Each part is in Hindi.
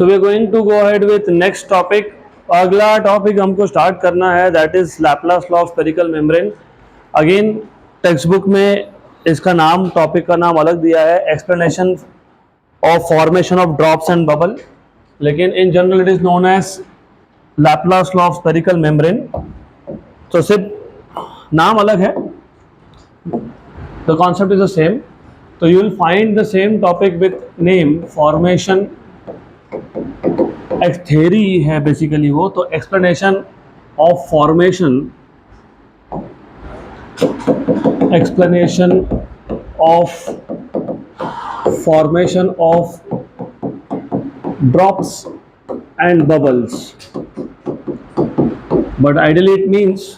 So we are going to go ahead with next topic. अगला टॉपिक हमको स्टार्ट करना है, that is Laplace law of spherical membrane. Again text book में इसका नाम, टॉपिक का नाम अलग दिया है, explanation of formation of drops and bubble, लेकिन in general it is known as Laplace law of spherical membrane. तो सिर्फ नाम अलग है, the concept is the same. तो you will find the same topic with name formation. एक थ्योरी है बेसिकली वो, तो explanation of formation, explanation of drops and bubbles. But ideally it means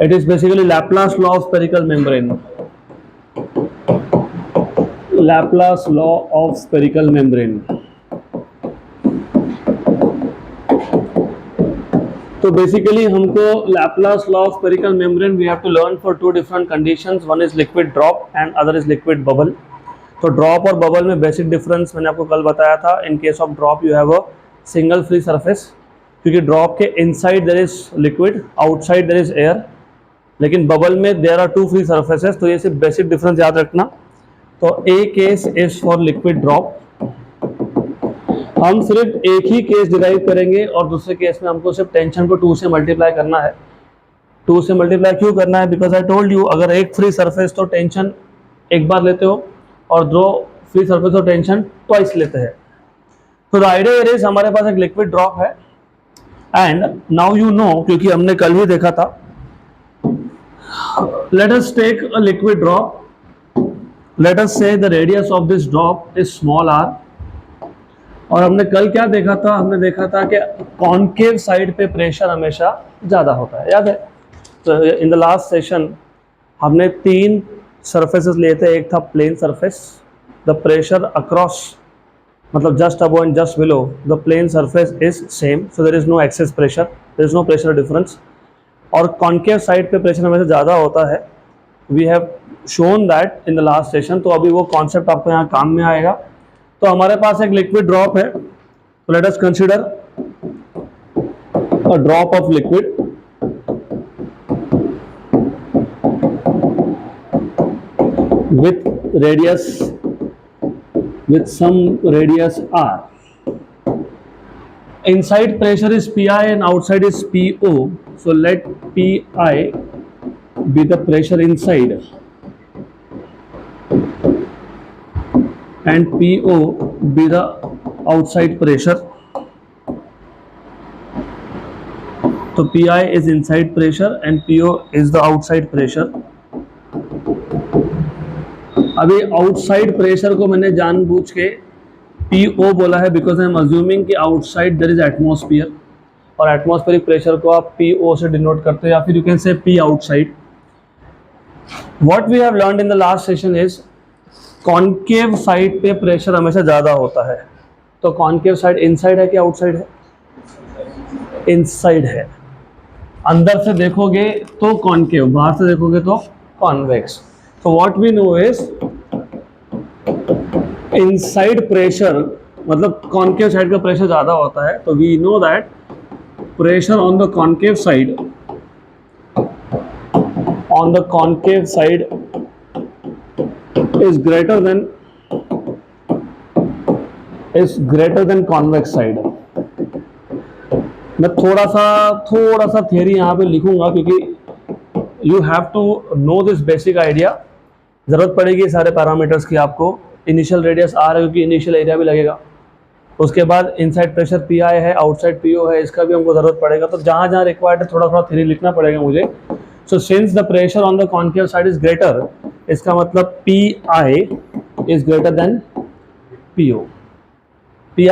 it is basically Laplace law of spherical membrane. Laplace law of spherical membrane. तो बेसिकली हमको Laplace law of spherical membrane we have to learn for two different conditions. One is liquid drop and other is liquid bubble. तो ड्रॉप और बबल में बेसिक डिफरेंस मैंने आपको कल बताया था. In case of drop you have a single free surface, क्योंकि ड्रॉप के inside there is liquid, outside there is air. लेकिन बबल में there are two free surfaces. तो ये सिर्फ बेसिक डिफरेंस याद रखना. तो a case is for liquid drop. हम सिर्फ एक ही केस डिराइव करेंगे और दूसरे केस में हमको सिर्फ टेंशन को 2 से मल्टीप्लाई करना है. 2 से मल्टीप्लाई क्यों करना है? बिकॉज आई टोल्ड यू, अगर एक फ्री सरफेस तो टेंशन एक बार लेते हो और 2 फ्री सरफेस तो टेंशन ट्वाइस लेते हैं. तो द आइडिया इज हमारे पास एक लिक्विड ड्रॉप है एंड नाउ यू नो, क्योंकि हमने कल भी देखा था. Let us take a liquid drop. Let us say the radius of this drop is small r. और हमने कल क्या देखा था? हमने देखा था कि कॉन्केव साइड पे प्रेशर हमेशा ज़्यादा होता है, याद है? तो इन द लास्ट सेशन हमने 3 सरफेसेस लिए थे. एक था plane surface, the pressure across, मतलब just above and just below the plane surface is same, so there is no excess pressure, there is no pressure difference. और कॉन्केव साइड पे प्रेशर हमेशा ज़्यादा होता है. We have shown that in the last session. तो अभी वो कॉन्सेप्ट आपको यहाँ काम में आएगा. तो हमारे पास एक लिक्विड ड्रॉप है. तो let us consider a drop of liquid with radius, with some radius r. Inside pressure is Pi and outside is Po. So let Pi be the pressure inside and Po be the outside pressure. So Pi is inside pressure and Po is the outside pressure. अभी आउटसाइड प्रेशर को मैंने जानबूझ के PO बोला है बिकॉज आई एम अज्यूमिंग कि आउटसाइड देयर इज एटमॉस्फेयर, और एटमॉस्फेरिक प्रेशर को आप PO से डिनोट करते हो, या फिर you can say P outside. What we have learned in the last session is concave side पे प्रेशर हमेशा ज़्यादा होता है. तो कॉन्केव साइड इनसाइड है कि आउटसाइड है? इनसाइड है. अंदर से देखोगे तो कॉन्केव, बाहर से देखोगे तो convex. So what we know is inside pressure, मतलब concave side का pressure ज़्यादा होता है. तो we know that pressure on the concave side is greater than convex side. मैं थोड़ा सा theory यहाँ पे लिखूंगा क्योंकि you have to know this basic idea. ज़रूरत पड़ेगी सारे पैरामीटर्स की आपको. इनिशियल रेडियस आर है क्योंकि इनिशियल एरिया भी लगेगा. उसके बाद इनसाइड प्रेशर Pi है, आउटसाइड PO है, इसका भी हमको ज़रूरत पड़ेगा. तो जहाँ जहाँ रिक्वायर्ड है थोड़ा थ्योरी लिखना पड़ेगा मुझे. So since the pressure on the concave side is greater, इसका मतलब Pi is greater than PO. Pi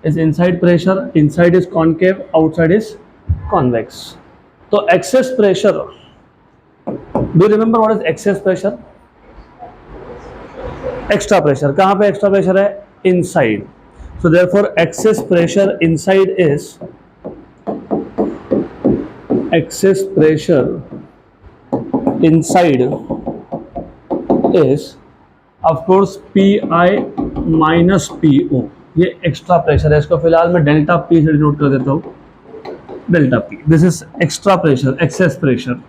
is inside pressure, inside is concave, outside is convex. तो excess pressure, do you remember what is excess pressure? Extra pressure. कहाँ पे एक्स्ट्रा प्रेशर है? Inside. So therefore excess pressure inside is of course Pi minus PO. ये एक्स्ट्रा प्रेशर है, इसको फिलहाल मैं डेल्टा पी से डिनोट कर देता हूँ, delta P. This is extra pressure, excess pressure.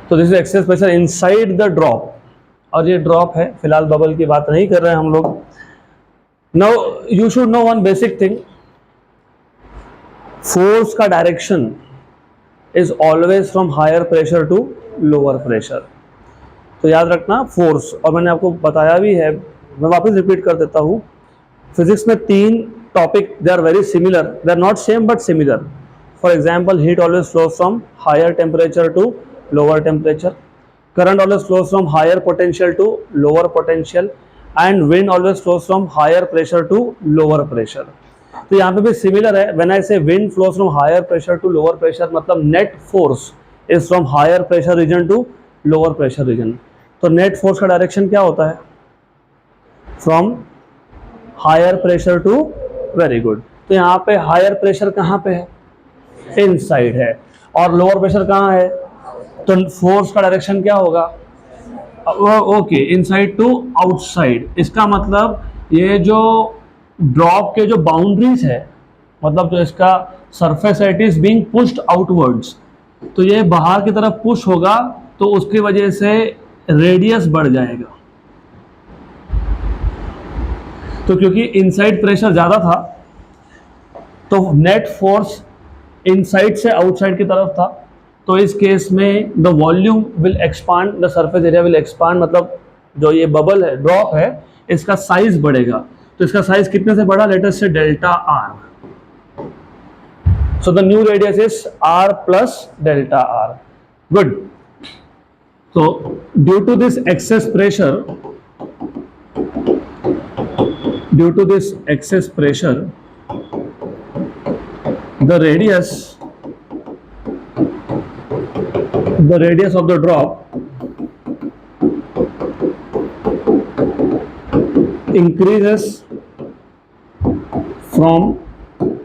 तो this is excess pressure inside the drop, और ये ड्रॉप है, फिलहाल बबल की बात नहीं कर रहे हैं हम लोग। Now you should know one basic thing, force का direction is always from higher pressure to lower pressure. तो याद रखना फोर्स, और मैंने आपको बताया भी है, मैं वापस रिपीट कर देता हूँ, फिजिक्स में 3 topic, they are very similar, they are not same but similar. For example, heat always flows from higher temperature to lower temperature, current always flows from higher potential to lower potential, and wind always flows from higher pressure to lower pressure। तो यहाँ पे भी सिमिलर है। When I say wind flows from higher pressure to lower pressure, मतलब net force is from higher pressure region to lower pressure region. तो नेट फोर्स का डायरेक्शन क्या होता है? From higher pressure to, very good. तो यहाँ पे हायर प्रेशर कहाँ पे है? इनसाइड है, और लोअर प्रेशर कहाँ है? तो फोर्स का डायरेक्शन क्या होगा? Okay, inside to outside. इसका मतलब ये जो ड्रॉप के जो बाउंड्रीज है, मतलब जो इसका सरफेस है, it is being pushed outwards. तो ये बाहर की तरफ पुश होगा, तो उसकी वजह से रेडियस बढ़ जाएगा। तो क्योंकि इनसाइड प्रेशर ज्यादा था, तो नेट फोर्स इनसाइड से आउटसाइड की तरफ था। तो इस केस में the volume will expand, the surface area will expand, मतलब जो ये बबल है, ड्रॉप है, इसका साइज बढ़ेगा। तो इसका साइज कितने से बढ़ा? Let us say delta R. So the new radius is R plus delta R. Good. तो due to this excess pressure, due to this excess pressure, the radius of the drop increases from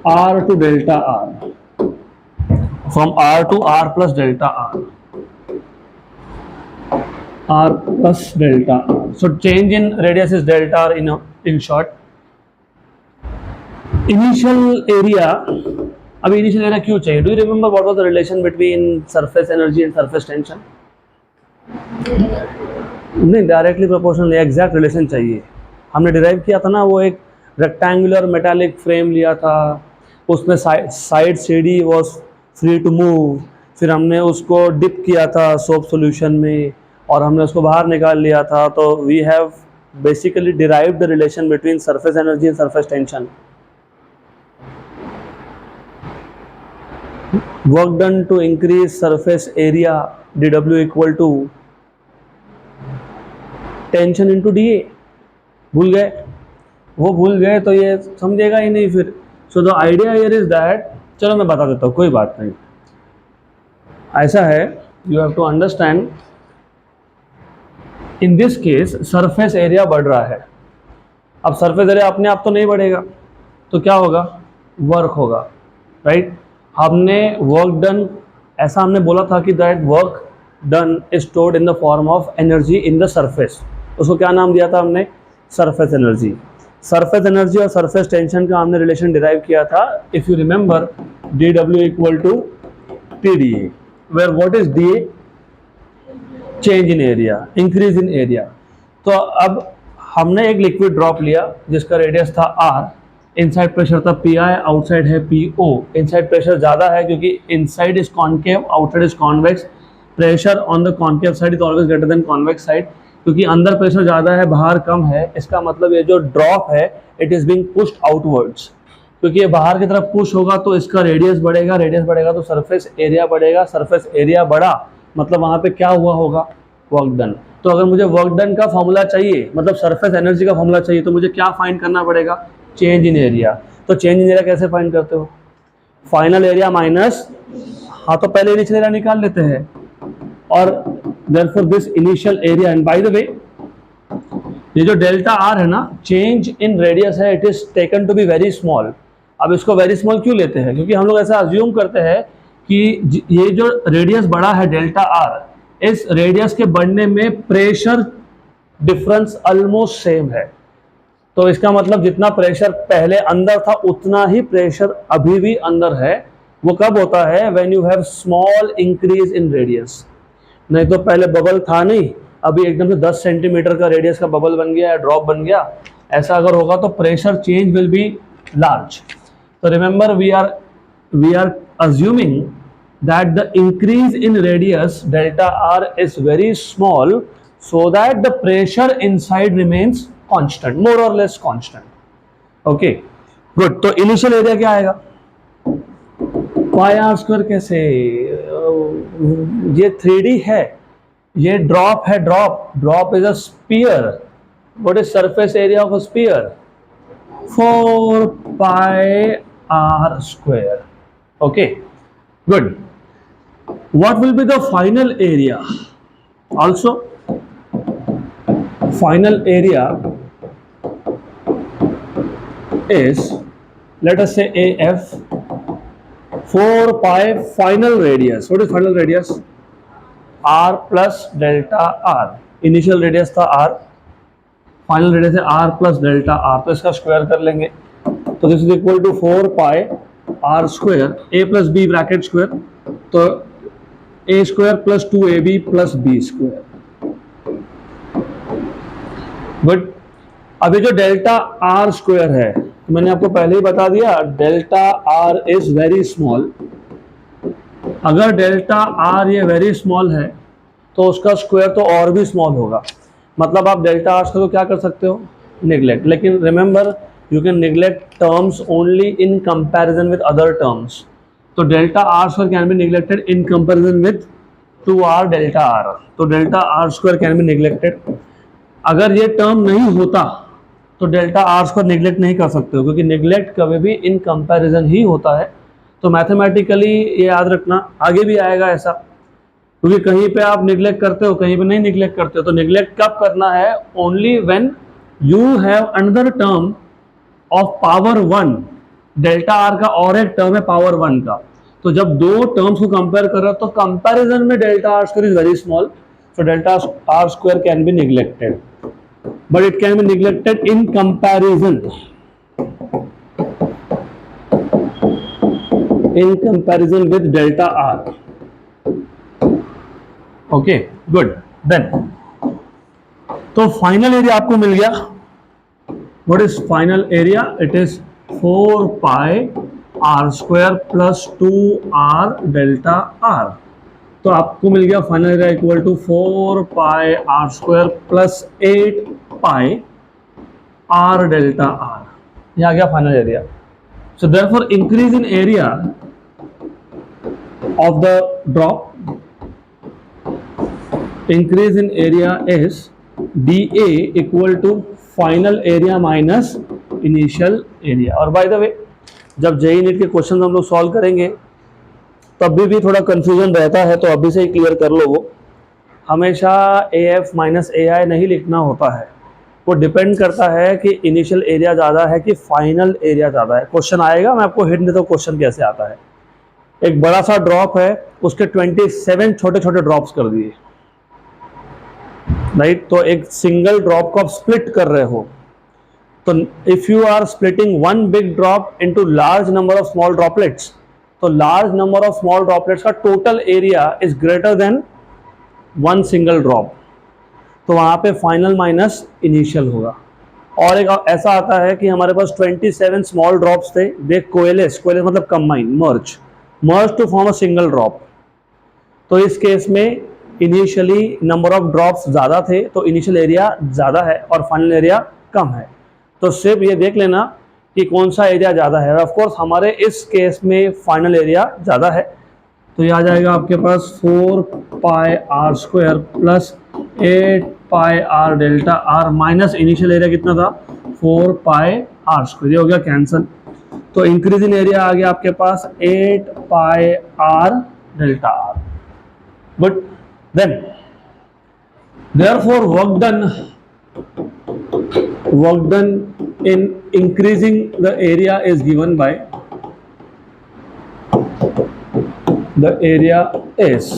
r to delta r, from r to r plus delta r, r plus delta r. So change in radius is delta r in short. Initial area, अभी इनिशियल एरिया क्यों चाहिए? Do you remember what was the relation between surface energy and surface tension? नहीं, डायरेक्टली प्रोपोर्शनल, एग्जैक्ट रिलेशन चाहिए। हमने डिराइव किया था ना, वो एक रेक्टेंगुलर मेटालिक फ्रेम लिया था, उसमें side CD was free to move, फिर हमने उसको डिप किया था सोप सॉल्यूशन में, और हमने उसको बाहर निकाल लिया था। तो we have basically derived the relation between surface energy and surface tension. Work done to increase surface area, dW equal to tension into dA। भूल गए? वो भूल गए तो ये समझेगा ही नहीं फिर। So the idea here is that, चलो मैं बता देता हूँ, कोई बात नहीं। ऐसा है, you have to understand, in this case surface area बढ़ रहा है। अब surface area अपने आप तो नहीं बढ़ेगा, तो क्या होगा? वर्क होगा, राइट? हमने वर्क डन, ऐसा हमने बोला था कि that work done is stored in the form of energy in the surface. उसको क्या नाम दिया था हमने? Surface energy. सरफेस एनर्जी और सरफेस टेंशन का हमने रिलेशन डिराइव किया था, if you remember, D W equal to T D A, where what is D A? Change in area, increase in area. तो अब हमने एक लिक्विड ड्रॉप लिया जिसका रेडियस था आर, इनसाइड प्रेशर था पी आई, आउटसाइड है पी ओ। इनसाइड प्रेशर ज़्यादा है क्योंकि inside is concave, outside is convex. Pressure on the concave side is always greater than convex side. क्योंकि अंदर प्रेशर ज़्यादा है, बाहर कम है, इसका मतलब ये जो ड्रॉप है it is being pushed outwards. क्योंकि ये बाहर की तरफ पुश होगा तो इसका रेडियस बढ़ेगा, रेडियस बढ़ेगा तो सरफेस एरिया बढ़ेगा, सरफेस एरिया बढ़ा मतलब वहाँ पे क्या हुआ होगा? Work done. तो अगर मुझे वर्क डन का फॉर्मूला चाहिए, मतलब सरफेस एनर्जी का फॉर्मूला चाहिए, तो मुझे क्या फाइंड करना पड़ेगा? Change in area. तो चेंज इन एरिया कैसे फाइंड करते हो? फाइनल एरिया माइनस, हाँ तो पहले इनिशियल एरिया निकाल लेते हैं, और therefore this initial area, and by the way ये जो डेल्टा आर है ना, चेंज इन रेडियस है, it is taken to be very small. अब इसको वेरी स्मॉल क्यों लेते हैं? क्योंकि हम लोग ऐसा अज्यूम करते हैं कि ये जो रेडियस बढ़ा है डेल्टा आर, इस रेडियस के बढ़ने में प्रेशर डिफरेंस ऑलमोस्ट सेम है। तो इसका मतलब जितना प्रेशर पहले अंदर था उतना ही प्रेशर अभी भी अंदर है। वो कब होता है? When you have small increase in radius. नहीं तो पहले बबल था नहीं, अभी एकदम से 10 सेंटीमीटर का रेडियस का बबल बन गया या ड्रॉप बन गया, ऐसा अगर होगा तो pressure change will be large. तो remember we are assuming that the increase in radius delta r is very small, so that the pressure inside remains constant, more or less constant. Okay, good. तो initial area क्या आएगा? pi r square कैसे? ये 3D है, ये ड्रॉप है, drop is a spear. What is surface area of a sphere? 4 pi r square. Okay, good. What will be the final area? Also, final area is, let us say AF, 4 pi final radius. What is final radius? R plus delta R. Initial radius था R, final radius है R plus delta R. तो इसका स्क्वायर कर लेंगे, तो this is equal to 4 pi are square, A plus B bracket square, तो A square plus 2ab plus B square. But अभी जो डेल्टा आर स्क्वायर है, मैंने आपको पहले ही बता दिया, delta r is very small. अगर डेल्टा आर ये वेरी स्मॉल है तो उसका स्क्वायर तो और भी स्मॉल होगा. मतलब आप डेल्टा आर स्क्वायर को क्या कर सकते हो? निगलेक्ट. लेकिन remember, you can neglect terms only in comparison with other terms. तो delta r square can be neglected in comparison with 2r delta r. तो delta r square can be neglected. अगर ये term नहीं होता तो delta r square neglect नहीं कर सकते हो, क्योंकि neglect कभी भी in comparison ही होता है. तो mathematically ये याद रखना, आगे भी आएगा ऐसा, क्योंकि कहीं पे आप neglect करते हो, कहीं पे नहीं neglect करते हो. तो neglect कब करना है? Only when you have another term of power 1. Delta R का और एक टर्म है पावर 1 का. तो जब दो टर्म्स को कंपेयर कर रहे हो तो कंपैरिजन में delta are square is very small, so delta are square can be neglected, but it can be neglected in comparison with delta R. Okay, good. Then तो फाइनल एरिया आपको मिल गया. What is final area? It is 4 pi r square plus 2r delta r. तो आपको मिल गया final area equal to 4 pi r square plus 8 pi r delta r. ये आ गया final area. So therefore increase in area of the drop, increase in area is dA equal to final area minus initial area. और बाय द वे, जब जेईई नीट के क्वेश्चन हम लोग सॉल्व करेंगे तब भी थोड़ा कंफ्यूजन रहता है, तो अभी से ही क्लियर कर लो. वो हमेशा AF माइनस AI नहीं लिखना होता है, वो डिपेंड करता है कि इनिशियल एरिया ज़्यादा है कि फाइनल एरिया ज़्यादा है. क्वेश्चन आएगा, मैं आपको हिंट देता हूँ क्वेश्चन कैसे आता है. एक बड़ा सा ड्रॉप है, उसके 27 छोटे छोटे ड्रॉप्स कर दिए, राइट. तो एक सिंगल ड्रॉप को आप स्प्लिट कर रहे हो, तो if you are splitting one big drop into large number of small droplets, तो large number of small droplets का total area is greater than one single drop. तो वहां पे फाइनल माइनस इनिशियल होगा. और एक ऐसा आता है कि हमारे पास 27 स्मॉल ड्रॉप्स थे, दे कोएलेस मतलब combine, merge to form a single drop. तो इस केस में इनिशियली नंबर ऑफ ड्रॉप्स ज़्यादा थे, तो इनिशियल एरिया ज़्यादा है और फाइनल एरिया कम है. तो सिर्फ ये देख लेना कि कौन सा एरिया ज़्यादा है. ऑफ कोर्स हमारे इस केस में फाइनल एरिया ज़्यादा है, तो ये आ जाएगा आपके पास 4 pi are square plus 8 pi r delta r minus initial area कितना था? 4 पाई आर स्क्वायर. ये हो गया कैंसिल. तो इंक्रीज इन एरिया आ गया आपके पास 8 pi r delta r. But then therefore work done in increasing the area is given by, the area is,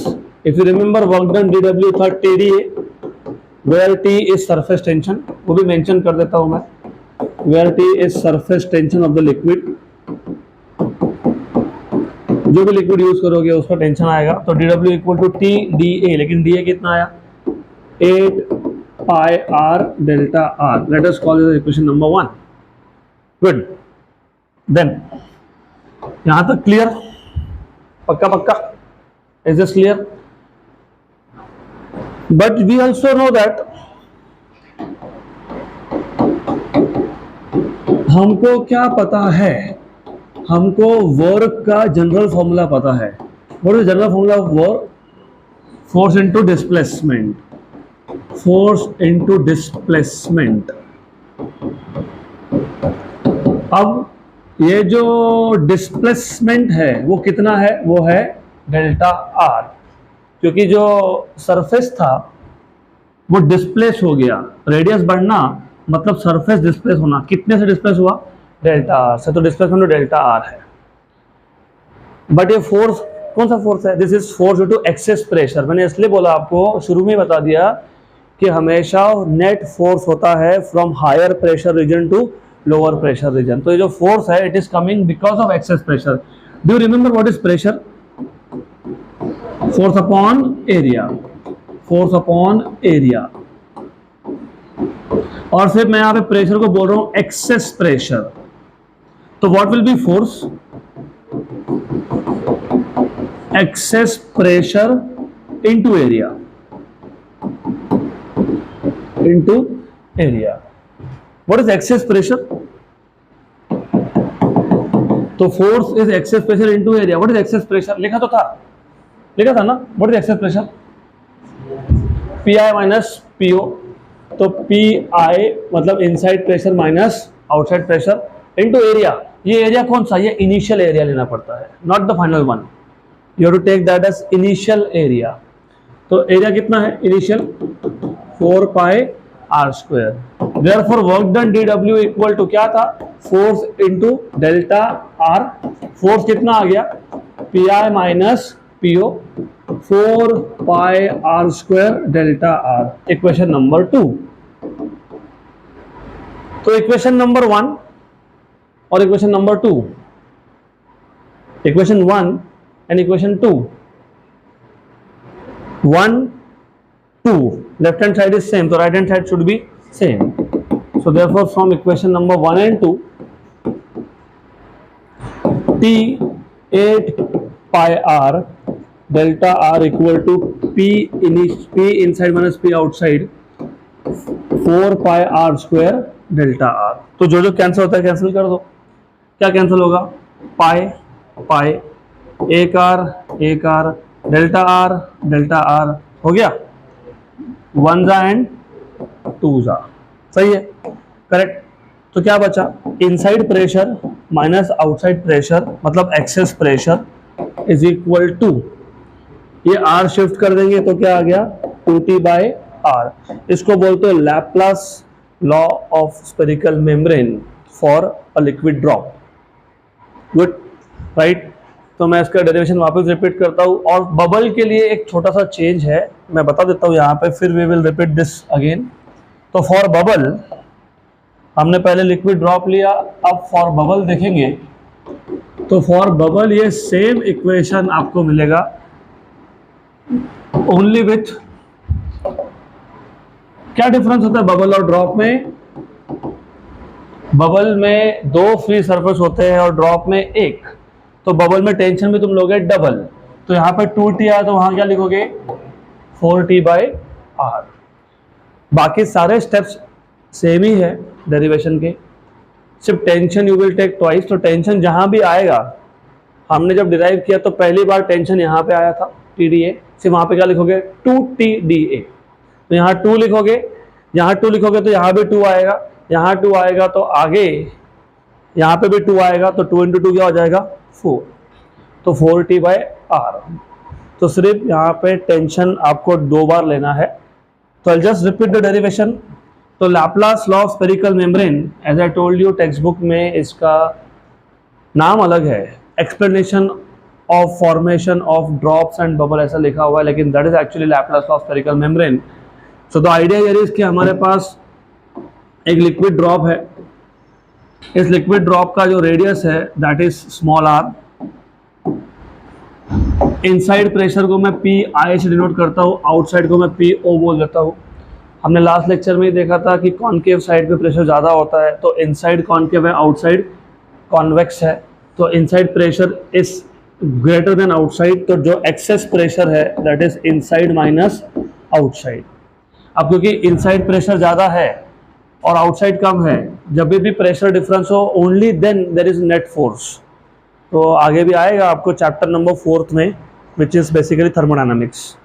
if you remember work done dw था TDA, where T is surface tension, वो भी मेंशन कर देता हूं मैं. Where T is surface tension of the liquid, जो भी लिक्विड यूज करोगे उसका टेंशन आएगा। तो dw equal to T D a, लेकिन डी ए कितना आया 8 pi r delta r. Let us call this equation number 1। Good, then यहां तक क्लियर? पक्का पक्का? Is this clear? But we also know that हमको क्या पता है, हमको वर्क का जनरल फॉर्मूला पता है। What is general formula of work? Force into displacement, force into displacement. अब ये जो डिस्प्लेसमेंट है वो कितना है? वो है डेल्टा आर, क्योंकि जो सरफेस था वो डिस्प्लेस हो गया। रेडियस बढ़ना मतलब सरफेस डिस्प्लेस होना। कितने से डिस्प्लेस हुआ? डेल्टा आर से। तो डिस्प्लेसमेंट डेल्टा आर है। बट ये फोर्स कौन सा फोर्स है? This is force due to excess pressure. मैंने इसलिए बोला आपको, शुरू में बता दिया कि हमेशा नेट फोर्स होता है from higher pressure region to lower pressure region. तो ये जो फोर्स है it is coming because of excess pressure. Do you remember what is pressure? Force upon area, force upon area. और फिर मैं यहां पे प्रेशर को बोल रहा हूं एक्सेस प्रेशर। तो what will be force? Excess pressure into area, into area. What is excess pressure? तो force is excess pressure into area. What is excess pressure? लिखा तो था, लिखा था ना। What is excess pressure? P I minus p o. तो पी आई मतलब inside pressure minus outside pressure into area. ये एरिया कौन सा? ये इनिशियल एरिया लेना पड़ता है, not the final one. You have to take that as initial area. तो एरिया कितना है initial? 4 pi are square. Therefore work done dw equal to क्या था? Force into delta R. Force कितना आ गया? P I minus P O, 4 pi are square delta are. Equation number 2। तो इक्वेशन नंबर 1 और equation number 2, equation 1 and equation 2, 1 2, left hand side is same, so right hand side should be same. So therefore from equation number 1 and 2, T 8 pi r delta r equal to P inside minus P outside 4 pi r square delta r। तो जो जो कैंसिल होता है कैंसिल कर दो। क्या कैंसिल होगा? पाई पाई, एक आर डेल्टा आर हो गया। 1 जा एंड 2 जा, सही है, करेक्ट। तो क्या बचा? Inside pressure minus outside pressure मतलब excess pressure is equal to, ये आर शिफ्ट कर देंगे तो क्या आ गया? 2t by are. इसको बोलते हैं Laplace law of spherical membrane for a liquid drop. Good, right. तो मैं इसका डेरिवेशन वापस रिपीट करता हूँ। और बबल के लिए एक छोटा सा चेंज है, मैं बता देता हूँ यहाँ पे, फिर we will repeat this again. तो फॉर बबल हमने पहले लिक्विड ड्रॉप लिया, अब फॉर बबल देखेंगे। तो फॉर बबल ये सेम इक्वेशन आपको मिलेगा, ओनली विथ क्या डिफरेंस होता है बबल और ड्रॉप में? बबल में 2 फ्री सरफेस होते हैं और ड्रॉप में 1। तो बबल में टेंशन भी तुम लोगे डबल। तो यहाँ पे 2t आया तो वहां क्या लिखोगे? 4t by are. बाकी सारे स्टेप्स सेम ही है डेरिवेशन के, सिर्फ tension you will take twice. तो टेंशन जहां भी आएगा, हमने जब डिराइव किया तो पहली बार टेंशन यहाँ पे आया था TDA, सिर्फ वहां पे क्या लिखोगे? 2TDA। तो यहाँ 2 लिखोगे, यहाँ 2 लिखोगे तो यहाँ भी 2 आएगा, यहाँ 2 आएगा तो आगे यहाँ पे भी 2 आएगा। तो 2 इंटू 2 क्या हो जाएगा? 4। तो 4t बाई आर। तो सिर्फ यहाँ पे टेंशन आपको 2 बार लेना है। तो I just repeat the derivation. तो Laplace law of spherical membrane, as I told you, text book में इसका नाम अलग है, explanation of formation of drops and bubble ऐसा लिखा हुआ है, लेकिन that is actually Laplace law of spherical membrane. So the idea here is कि हमारे पास एक लिक्विड ड्रॉप है इस लिक्विड ड्रॉप का जो रेडियस है that is small R. Inside pressure को मैं पी आई से डिनोट करता हूँ, आउटसाइड को मैं पी ओ बोल देता हूँ। हमने लास्ट लेक्चर में ही देखा था कि कॉनकेव साइड पे प्रेशर ज़्यादा होता है, तो इनसाइड कॉनकेव है, आउटसाइड कॉन्वेक्स है। तो inside pressure is greater then outside, तो जो एक्सेस प्रेशर है that is inside minus outside. अब क्योंकि इनसाइड प्रेशर ज़्यादा है और आउटसाइड कम है, जब भी प्रेशर डिफरेंस हो only then there is net force. तो आगे भी आएगा आपको चैप्टर नंबर 4 में, विच इज़ बेसिकली थर्मोडायनामिक्स।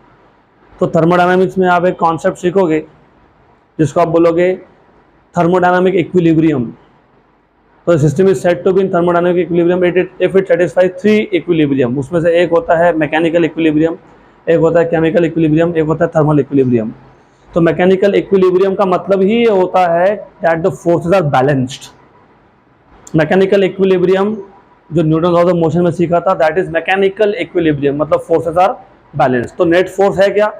तो थर्मोडायनामिक्स में आप एक कॉन्सेप्ट सीखोगे जिसको आप बोलोगे थर्मोडायनामिक इक्विलिब्रियम। तो system is said to be in thermodynamic equilibrium if it satisfies 3 equilibrium. उसमें से एक होता है मैकेनिकल इक्विलिब्रियम, एक होता है केमिकल इक्विलिब्रियम, एक होता है थर्मल इक्विलिब्रियम। तो मैकेनिकल इक्विलिब्रियम का मतलब ही ये होता है that the forces are balanced. Mechanical equilibrium जो न्यूटन लॉ ऑफ मोशन में सीखा था दैट इज मैकेनिकल इक्विलिब्रियम, मतलब फोर्सेस आर बैलेंस्ड। तो नेट फोर्स है क्या?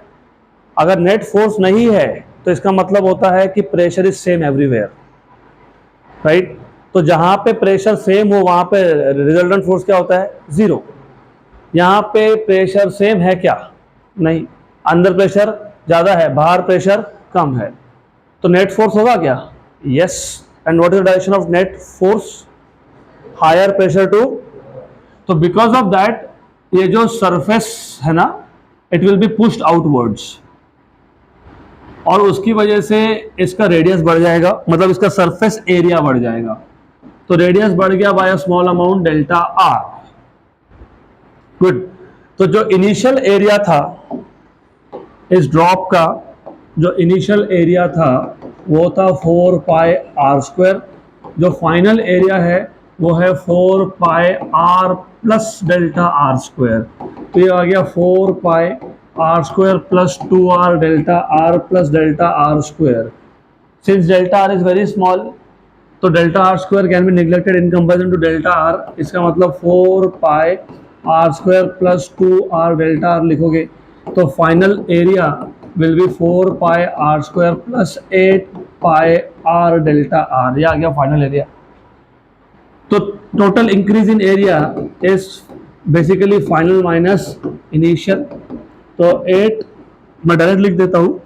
अगर नेट फोर्स नहीं है तो इसका मतलब होता है कि pressure is same everywhere, right. तो जहां पे प्रेशर सेम हो वहां पे रिजल्टेंट फोर्स क्या होता है? जीरो। यहाँ पे प्रेशर सेम है क्या? नहीं, अंदर प्रेशर ज़्यादा है, बाहर प्रेशर कम है, तो नेट फोर्स होगा क्या? Yes. And what is the direction of net force? Higher pressure to. तो बिकॉज ऑफ दैट ये जो सरफेस है ना, it will be pushed outwards, और उसकी वजह से इसका रेडियस बढ़ जाएगा, मतलब इसका सरफेस एरिया बढ़ जाएगा। तो रेडियस बढ़ गया by a small amount delta R. Good. तो जो इनिशियल एरिया था इस ड्रॉप का, जो इनिशियल एरिया था वो था 4 पाई आर स्क्वायर। जो फाइनल एरिया है वो है 4 pi r plus delta are square. तो ये आ गया 4 pi are square plus 2r delta r plus delta are square. Since delta r is very small, तो delta are square can be neglected in comparison to delta r. इसका मतलब 4 pi are square plus 2r delta r लिखोगे तो final area will B 4 pi are square plus 8 pi r delta r. ये आ गया फाइनल एरिया। तो total increase in area is basically final minus initial. तो 8 मैं डायरेक्ट लिख देता हूँ,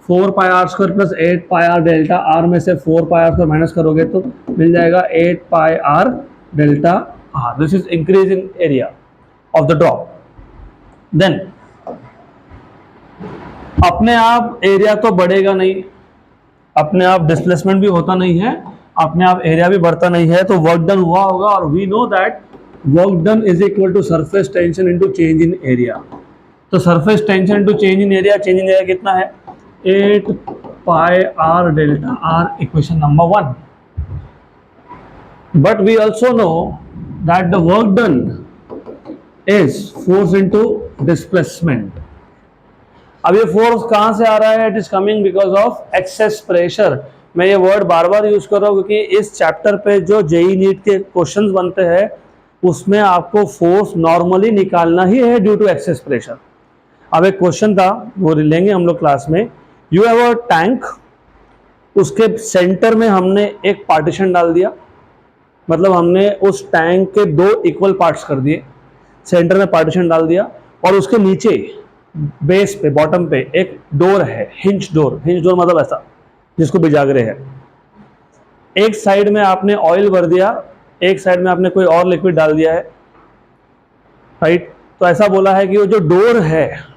4 pi are square plus 8 pi r delta r में से 4 पाई आर स्क्वायर माइनस करोगे तो मिल जाएगा 8 pi r delta r. This is increase in area of the drop. Then अपने आप एरिया तो बढ़ेगा नहीं, अपने आप डिस्प्लेसमेंट भी होता नहीं है, अपने आप एरिया भी बढ़ता नहीं है, तो वर्क डन हुआ होगा। और we know that work done is equal to surface tension into change in area. तो surface tension into change in area, change in area कितना है? 8 pi r delta are, equation number 1। But we also know that the work done is force into displacement. अब ये फोर्स कहां से आ रहा है? It is coming because of excess pressure. मैं ये वर्ड बार बार यूज कर रहा हूं क्योंकि इस चैप्टर पे जो जेई नीट के क्वेश्चंस बनते हैं उसमें आपको फोर्स नॉर्मली निकालना ही है ड्यू टू एक्सेस प्रेशर। अब एक क्वेश्चन था, वो लेंगे हम लोग क्लास में। यू हैव अ टैंक, उसके सेंटर में हमने एक पार्टीशन डाल दिया, मतलब हमने उस टैंक के 2 इक्वल पार्ट्स कर दिए, सेंटर में पार्टीशन डाल दिया, और उसके नीचे बेस पे बॉटम पे एक डोर है, हिंज डोर। हिंज डोर मतलब ऐसा जिसको बिजागरे है। एक साइड में आपने ऑयल भर दिया, एक साइड में आपने कोई और लिक्विड डाल दिया है, राइट। तो ऐसा बोला है कि वो जो डोर है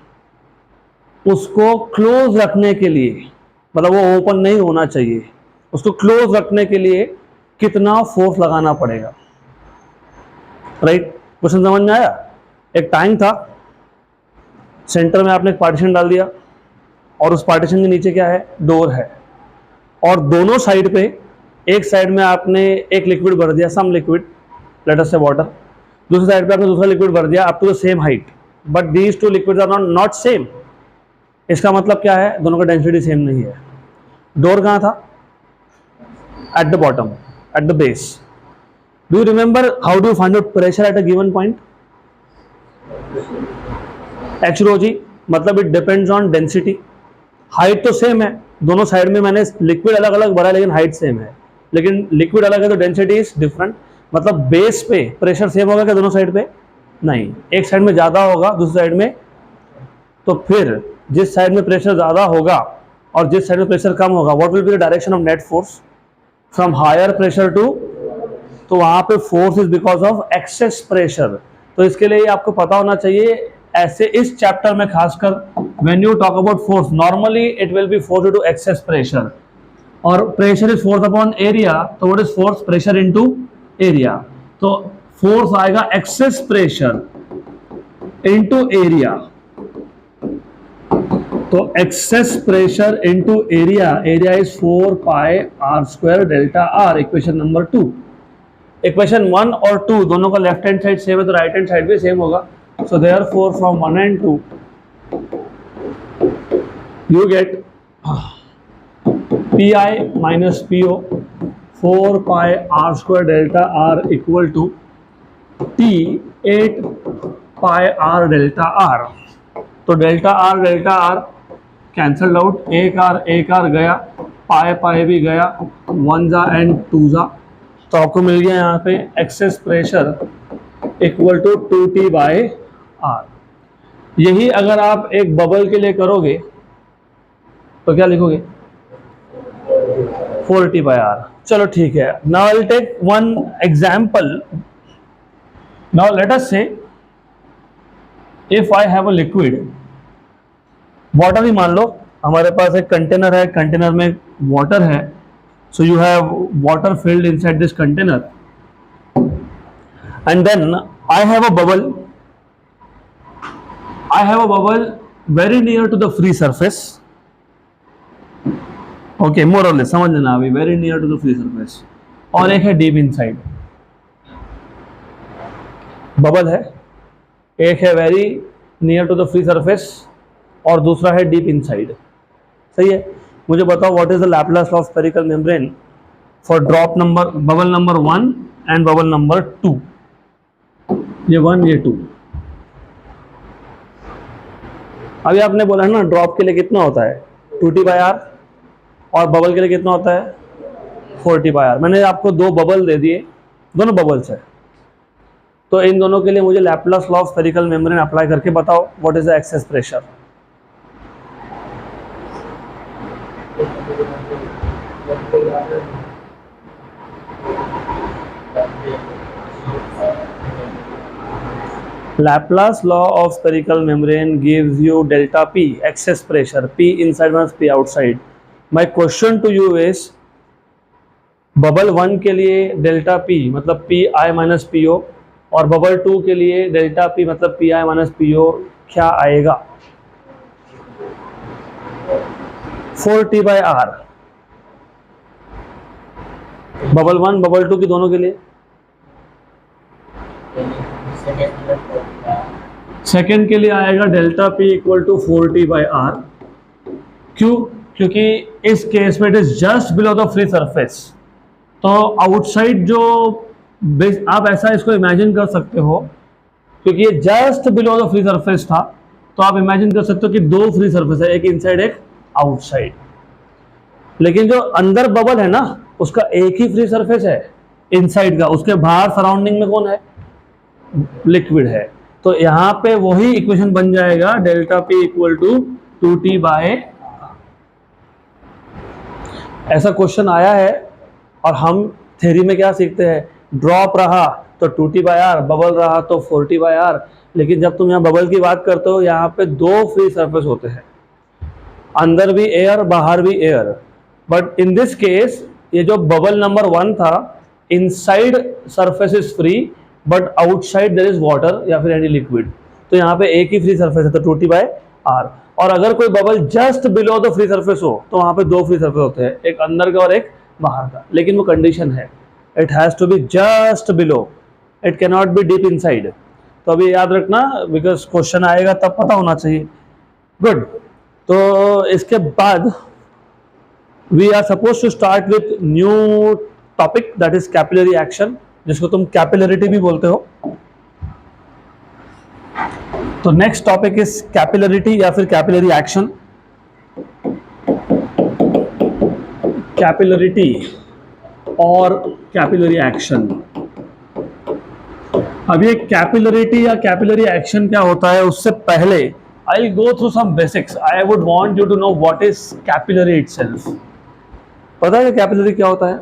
उसको क्लोज रखने के लिए, मतलब वो ओपन नहीं होना चाहिए, उसको क्लोज रखने के लिए कितना फोर्स लगाना पड़ेगा, राइट। क्वेश्चन समझ में आया? एक टैंक था, सेंटर में आपने एक पार्टीशन डाल दिया, और उस पार्टीशन के नीचे क्या है? डोर है, और दोनों साइड पे, एक साइड में आपने एक लिक्विड भर दिया, सम लिक्विड, लेट अस से वाटर, दूसरी साइड पे आपने दूसरा लिक्विड भर दिया up to the same height, but these 2 liquids are not same. इसका मतलब क्या है? दोनों का डेंसिटी सेम नहीं है। डोर कहाँ था? At the bottom, at the base. Do you remember how do find out pressure at a given point? H rho g, मतलब it depends on density. Height तो सेम है, दोनों साइड में मैंने लिक्विड अलग अलग भरा लेकिन हाइट सेम है, लेकिन लिक्विड अलग है तो डेंसिटी इज डिफरेंट। मतलब बेस पे प्रेशर सेम होगा क्या दोनों साइड पे? नहीं, एक साइड में ज़्यादा होगा दूसरी साइड में, तो फिर जिस साइड में प्रेशर ज़्यादा होगा और जिस साइड में प्रेशर कम होगा, what will be the direction of net force from higher pressure to, तो वहाँ पे force is because of excess pressure. तो इसके लिए आपको पता होना चाहिए, ऐसे इस चैप्टर में खासकर when you talk about force, normally it will be force to excess pressure, और pressure is force upon area, तो what is force? Pressure into area. तो फोर्स आएगा एक्सेस प्रेशर इनटू एरिया, तो excess pressure into area, area is 4 pi are square delta are, equation number 2। Equation 1 और 2 दोनों का लेफ्ट हैंड साइड सेम है तो राइट हैंड साइड भी सेम होगा। So therefore from 1 and 2 you get pi minus po 4 pi r square delta r equal to t 8 pi r delta r। तो डेल्टा आर कैंसल्ड आउट, एक आर गया, पाई भी गया, 1 जा एंड 2 जा, तो आपको मिल गया यहाँ पे excess pressure equal to 2t by R. यही अगर आप एक बबल के लिए करोगे तो क्या लिखोगे? 4t by are. चलो ठीक है, now I will take one example. Now let us say if I have a liquid, water ही मान लो, हमारे पास एक कंटेनर है, कंटेनर में वाटर है, so you have water filled inside this container and then I have a bubble, very near to the free surface, okay, more or less समझ लेना अभी, very near to the free surface, और एक है deep inside, बबल है, एक है very near to the free surface और दूसरा है deep inside। सही है, मुझे बताओ what is the Laplace law of spherical membrane for drop number, bubble number 1 and bubble number 2, ये 1 ये 2। अभी आपने बोला है ना ड्रॉप के लिए कितना होता है 2t बाई आर, और बबल के लिए कितना होता है 4t बाई आर। मैंने आपको दो बबल दे दिए, दोनों बबल्स है, तो इन दोनों के लिए मुझे Laplace law of spherical membrane apply करके बताओ what is the excess pressure. Laplace law of spherical membrane gives you delta P, excess pressure, P inside minus P outside. My question to you is, bubble 1 के लिए डेल्टा P मतलब PI माइनस PO, और बबल 2 के लिए डेल्टा P मतलब PI माइनस PO क्या आएगा? 4t by are, bubble 1 bubble 2 की दोनों के लिए। सेकेंड के लिए आएगा delta P equal to 4t by R. क्यों? क्योंकि इस केस में it is just below the free surface, तो आउटसाइड जो आप ऐसा इसको इमेजिन कर सकते हो, क्योंकि ये just below the free surface था, तो आप इमेजिन कर सकते हो कि दो फ्री सरफेस है, एक इनसाइड एक आउटसाइड। लेकिन जो अंदर बबल है ना, उसका एक ही फ्री सरफेस है इनसाइड का, उसके बाहर सराउंडिंग में कौन है? लिक्विड है। तो यहाँ पे वही इक्वेशन बन जाएगा delta P equal to 2t by. ऐसा क्वेश्चन आया है, और हम थ्योरी में क्या सीखते हैं, ड्रॉप रहा तो 2t बाय आर, बबल रहा तो 4t बाय आर। लेकिन जब तुम यहाँ बबल की बात करते हो, यहाँ पे दो फ्री सरफेस होते हैं, अंदर भी एयर बाहर भी air. But in this case ये जो बबल नंबर 1 था, inside surface is free but outside there is water या फिर एनी लिक्विड, तो यहाँ पे एक ही फ्री सरफेस है, तो 2t बाय आर। और अगर कोई bubble just below the free surface हो तो वहाँ पे दो फ्री सरफेस होते हैं, एक अंदर का और एक बाहर का। लेकिन वो कंडीशन है, it has to be just below, it can not be deep inside. तो अभी याद रखना, बिकॉज क्वेश्चन आएगा तब पता होना चाहिए। गुड। तो इसके बाद we are suppose to start with new topic, that is capillary action, जिसको तुम कैपिलरिटी भी बोलते हो। तो नेक्स्ट टॉपिक इज कैपिलरिटी या फिर कैपिलरी एक्शन। कैपिलरिटी और कैपिलरी एक्शन। अब ये कैपिलरिटी या कैपिलरी एक्शन क्या होता है, उससे पहले I will go through some basics. I would want you to know what is capillary itself. पता है कैपिलरी क्या होता है?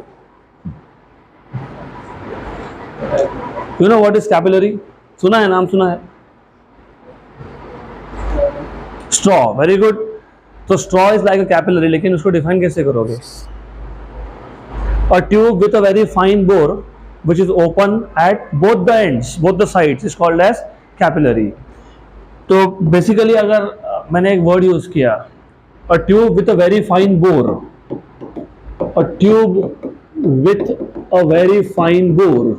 You know what is capillary? सुना है, नाम सुना है? Straw, very good. तो straw is like a capillary, लेकिन उसको डिफाइन कैसे करोगे? A tube with a very fine bore which is open at both the ends, both the sides is called as capillary. तो बेसिकली अगर मैंने एक वर्ड यूज किया, a tube with a very fine bore, a tube with a very fine bore,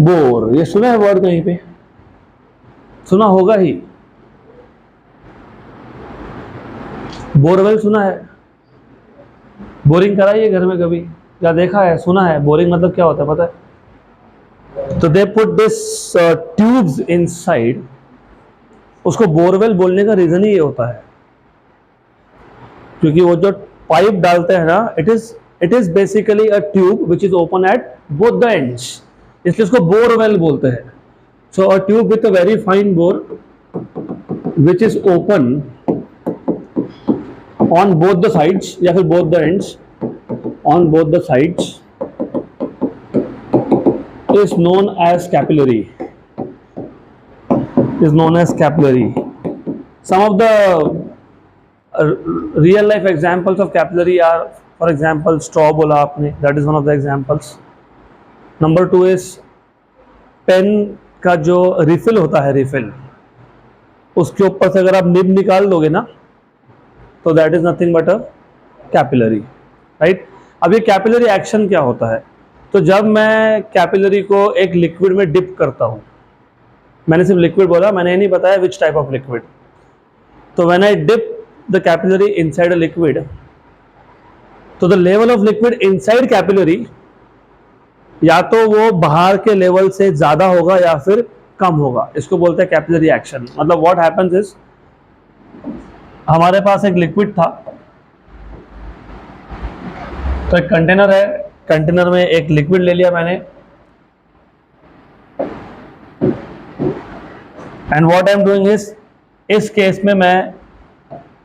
bore, ये सुना है वर्ड कहीं पे? सुना होगा ही। बोरवेल सुना है? बोरिंग कराई है घर में कभी, क्या देखा है, सुना है? बोरिंग मतलब क्या होता है पता है? तो they put this tubes inside. उसको बोरवेल बोलने का रीजन ही ये होता है क्योंकि वो जो पाइप डालते हैं ना, it is basically a tube which is open at both the ends, इसलिए उसको बोरवेल बोलते हैं। So a tube with a very fine bore which is open on both the sides या फिर both the ends, on both the sides is known as capillary, is known as capillary. Some of the real life examples of capillary are, for example, straw बोला आपने, that is one of the examples. Number 2 is pen का जो रिफिल होता है, रिफिल, उसके ऊपर से अगर आप निब निकाल दोगे ना, तो that is nothing but a capillary, right. अब ये कैपिलरी एक्शन क्या होता है? तो जब मैं कैपिलरी को एक लिक्विड में डिप करता हूं, मैंने सिर्फ लिक्विड बोला, मैंने ये नहीं बताया विच टाइप ऑफ लिक्विड। तो when I dip the capillary inside a liquid, तो the level of liquid inside capillary या तो वो बाहर के लेवल से ज्यादा होगा या फिर कम होगा, इसको बोलते हैं कैपिलरी एक्शन। मतलब व्हाट हैपेंस इज, हमारे पास एक लिक्विड था, तो एक कंटेनर है, कंटेनर में एक लिक्विड ले लिया मैंने, and what I am doing is, इस केस में मैं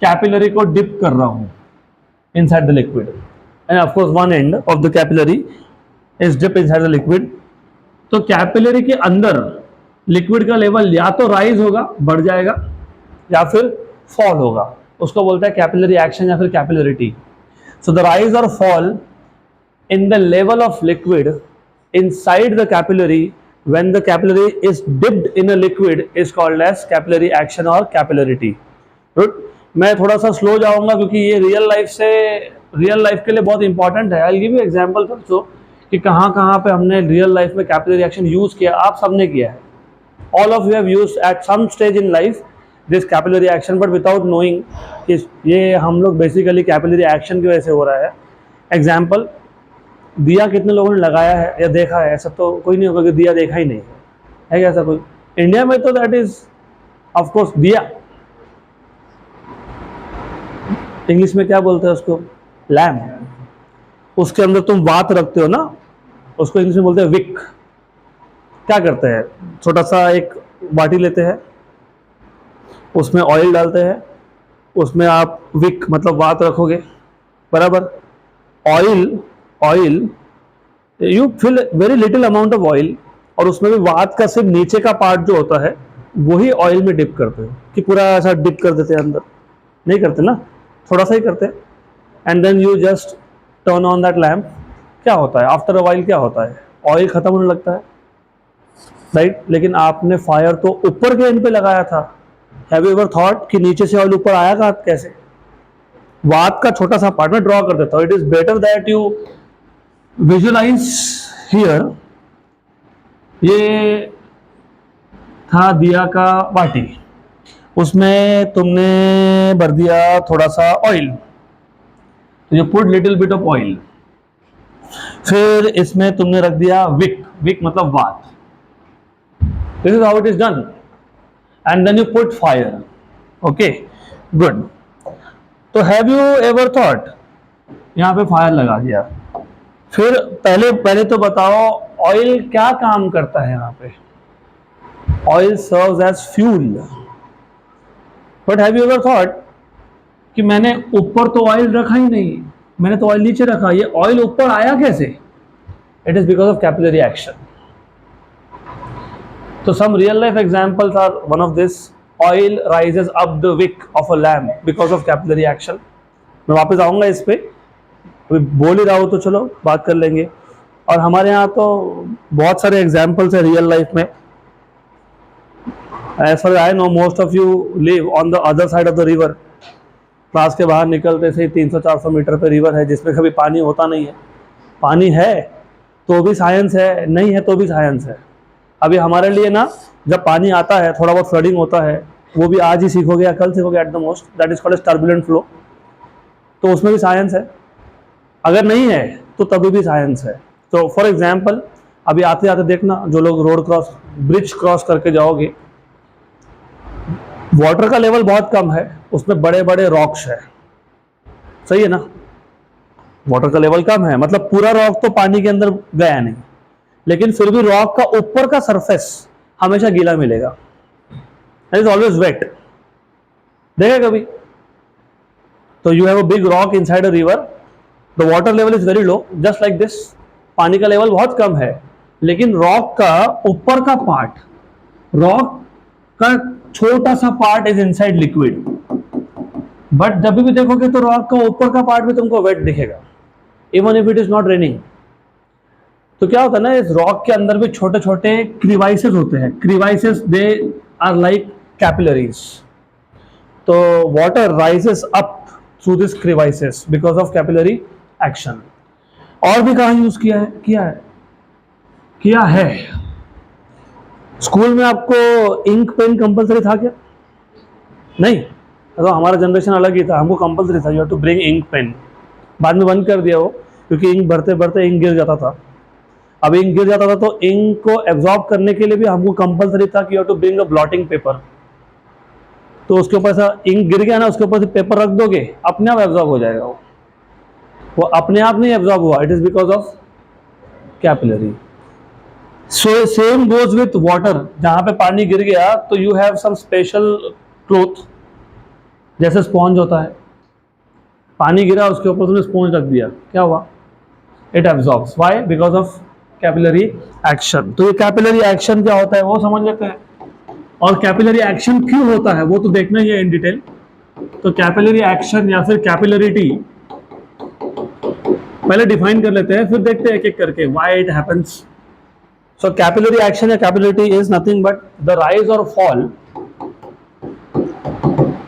कैपिलरी को डिप कर रहा हूं inside the liquid, and of course one end of the capillary is dip inside the liquid. तो कैपिलरी के अंदर लिक्विड का लेवल या तो राइज होगा, बढ़ जाएगा, या फिर फॉल होगा, उसको बोलते हैं कैपिलरी एक्शन या फिर कैपिलरिटी। सो द राइज और fall in the level of liquid inside the capillary when the capillary is dipped in a liquid is called as capillary action और कैपिलरिटी। गुड, मैं थोड़ा सा स्लो जाऊंगा क्योंकि ये रियल लाइफ के लिए बहुत इंपॉर्टेंट है। I will give you example दोस्तों कि कहाँ पे हमने रियल लाइफ में कैपिलरी एक्शन यूज किया। आप सबने किया है, all of you have used at some stage in life this capillary action, but without knowing कि ये हम लोग बेसिकली कैपिलरी एक्शन की वजह से हो रहा है। एग्जाम्पल, दिया कितने लोगों ने लगाया है या देखा है? ऐसा तो कोई नहीं होगा कि दिया देखा ही नहीं है क्या ऐसा कोई? इंडिया में तो दैट इज ऑफ कोर्स दिया, इंग्लिश में क्या बोलते हैं उसको? लैम्प। उसके अंदर तुम वात रखते हो ना, उसको इंग्लिश में बोलते हैं विक। क्या करते हैं, छोटा सा एक बाटी लेते हैं, उसमें ऑयल डालते हैं, उसमें आप विक मतलब वात रखोगे, बराबर। Oil you fill very little amount of oil, और उसमें भी वात का सिर्फ नीचे का पार्ट जो होता है वही ऑयल में डिप करते हो, कि पूरा ऐसा डिप कर देते हैं अंदर, नहीं करते ना, थोड़ा सा ही करते हैं। And then you just turn on that lamp. क्या होता है आफ्टर अ व्हाइल? क्या होता है? ऑयल खत्म होने लगता है, राइट। लेकिन आपने फायर तो ऊपर के एंड पे लगाया था। हैव यू एवर थॉट कि नीचे से ऑयल ऊपर आया था कैसे? वात का छोटा सा पार्ट में ड्रॉ कर देता हूं। It is better that you visualize here. ये था दिया का बाटी, उसमें तुमने भर दिया थोड़ा सा ऑयल, तो you put little bit of oil. फिर इसमें तुमने रख दिया विक, विक मतलब वात। This is how it is done. And then you put fire. Okay, good. So have you ever thought यहाँ पे फायर लगा दिया। फिर पहले तो बताओ ऑयल क्या काम करता है यहाँ पे? Oil serves as fuel. But have you ever thought कि मैंने ऊपर तो ऑयल रखा ही नहीं, मैंने तो ऑयल नीचे रखा, ये ऑयल ऊपर आया कैसे? It is because of capillary action. तो some real life examples are one of this. Oil rises up the wick of a lamp because of capillary action. मैं वापस आऊंगा इस पे, अभी बोल ही रहा हूं तो चलो बात कर लेंगे। और हमारे यहाँ तो बहुत सारे एग्जाम्पल्स है रियल लाइफ में। As far I know most of you live on the other side of the river. Class के बाहर निकलते से 300-400 मीटर पे रिवर है जिसमें कभी पानी होता नहीं है। पानी है तो भी साइंस है, नहीं है तो भी साइंस है। अभी हमारे लिए ना जब पानी आता है, थोड़ा बहुत फ्लडिंग होता है, वो भी आज ही सीखोगे या कल सीखोगे at the most, that is called as turbulent flow. तो उसमें भी साइंस है, अगर नहीं है तो तभी भी साइंस है। तो फॉर एग्जाम्पल अभी आते आते देखना, जो लोग रोड क्रॉस, ब्रिज क्रॉस करके जाओगे, वाटर का लेवल बहुत कम है, उसमें बड़े बड़े रॉक्स है, सही है ना? वाटर का लेवल कम है मतलब पूरा रॉक तो पानी के अंदर गया नहीं, लेकिन फिर भी रॉक का ऊपर का सरफेस हमेशा गीला मिलेगा, इट इज ऑलवेज वेट। देखा कभी? तो you have a big rock inside a river, the water level is very low, just like this. पानी का लेवल बहुत कम है, लेकिन रॉक का ऊपर का पार्ट, रॉक का छोटा सा part is inside liquid. But जब भी देखोगे तो रॉक का ऊपर का पार्ट भी तुमको वेट दिखेगा, even if it is not raining. तो क्या होता है ना, इस रॉक के अंदर भी छोटे छोटे क्रीवाइसेस होते हैं। Crevices they are like capillaries. तो water rises up through this crevices because of capillary action. और भी कहाँ यूज किया है। स्कूल में आपको इंक पेन कंपलसरी था क्या? नहीं, तो हमारा जनरेशन अलग ही था, हमको कंपलसरी था, you have to bring ink pen. बाद में बंद कर दिया वो, क्योंकि इंक भरते भरते इंक गिर जाता था। अब इंक गिर जाता था तो इंक को एब्जॉर्ब करने के लिए भी हमको कंपलसरी था कि you have to bring a blotting paper. तो उसके ऊपर ऐसा इंक गिर गया ना, उसके ऊपर से पेपर रख दोगे, अपने आप एब्जॉर्ब हो जाएगा। वो अपने आप नहीं एब्जॉर्ब हुआ, it is because of capillary. So same goes with water. जहां पे पानी गिर गया तो you have some special cloth, जैसे स्पॉन्ज होता है, पानी गिरा उसके ऊपर तुमने स्पॉन्ज रख दिया, क्या हुआ? It absorbs. Why? Because of capillary action. तो ये कैपिलरी एक्शन क्या होता है वो समझ लेते हैं, और कैपिलरी एक्शन क्यों होता है वो तो देखना ही है इन डिटेल। तो कैपिलरी एक्शन या फिर कैपिलरिटी पहले डिफाइन कर लेते हैं, फिर देखते हैं एक एक करके why it happens. So capillary action या capillarity is nothing but the rise or fall,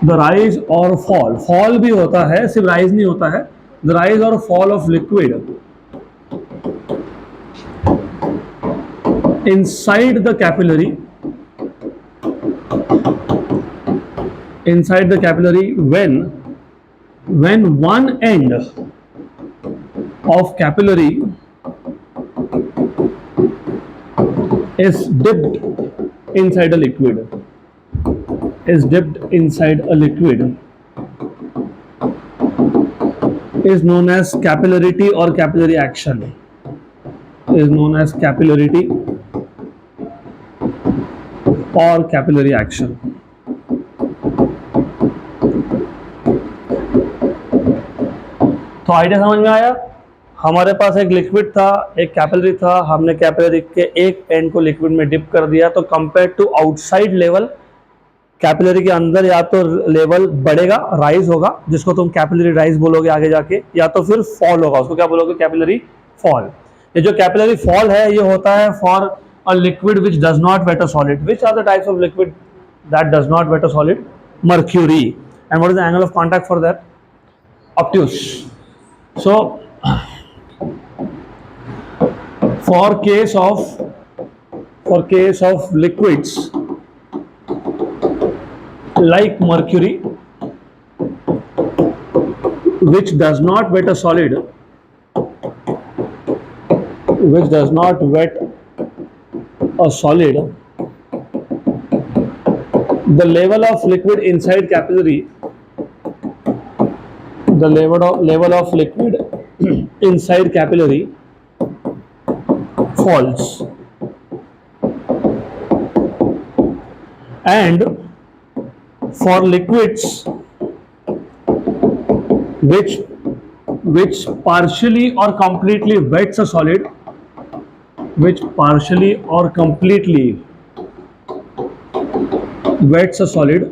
the rise or fall भी होता है, सिर्फ rise नहीं होता है, the rise or fall of liquid inside the capillary when one end of capillary is dipped inside a liquid, is known as capillarity or capillary action, is known as capillarity or capillary action. तो आइडिया समझ में आया? हमारे पास एक लिक्विड था, एक कैपिलरी था, हमने कैपिलरी के एक एंड को लिक्विड में डिप कर दिया, तो compare to outside level, capillary के अंदर या तो लेवल बढ़ेगा, राइज होगा, जिसको तुम कैपिलरी राइज बोलोगे आगे जाके, या तो फिर फॉल होगा, उसको क्या बोलोगे? Capillary fall. ये जो कैपिलरी फॉल है ये होता है for a liquid which does not wet a solid. Which are the types of liquid that does not wet a solid? Mercury. And what is the angle of contact for that? Obtuse. So for case of liquids like mercury which does not wet a solid, the level of liquid inside capillary, the level of liquid inside capillary falls, and for liquids which partially or completely wets a solid, which partially or completely wets a solid,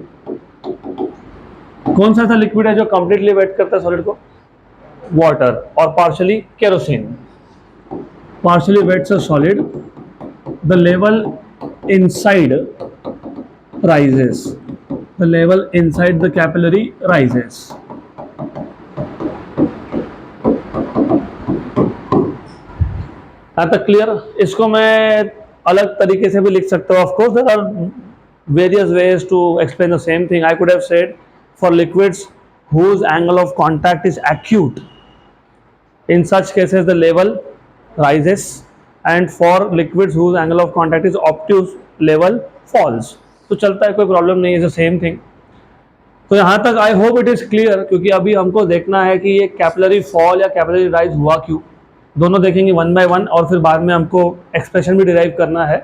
कौन सा ऐसा लिक्विड है जो कंप्लीटली वेट करता है सॉलिड को? वाटर. और partially kerosene. Partially wets a solid, the level inside rises, the level inside the capillary rises. यहाँ तक क्लियर? इसको मैं अलग तरीके से भी लिख सकता हूँ. Of course there are various ways to explain the same thing. I could have said for liquids whose angle of contact is acute, in such cases the level rises, and for liquids whose angle of contact is obtuse, level falls. तो चलता है, कोई प्रॉब्लम नहीं, इज द सेम थिंग. तो यहाँ तक I hope it is clear, क्योंकि अभी हमको देखना है कि ये कैपिलरी फॉल या कैपिलरी राइज हुआ क्यों. दोनों देखेंगे वन बाय वन, और फिर बाद में हमको एक्सप्रेशन भी डिराइव करना है.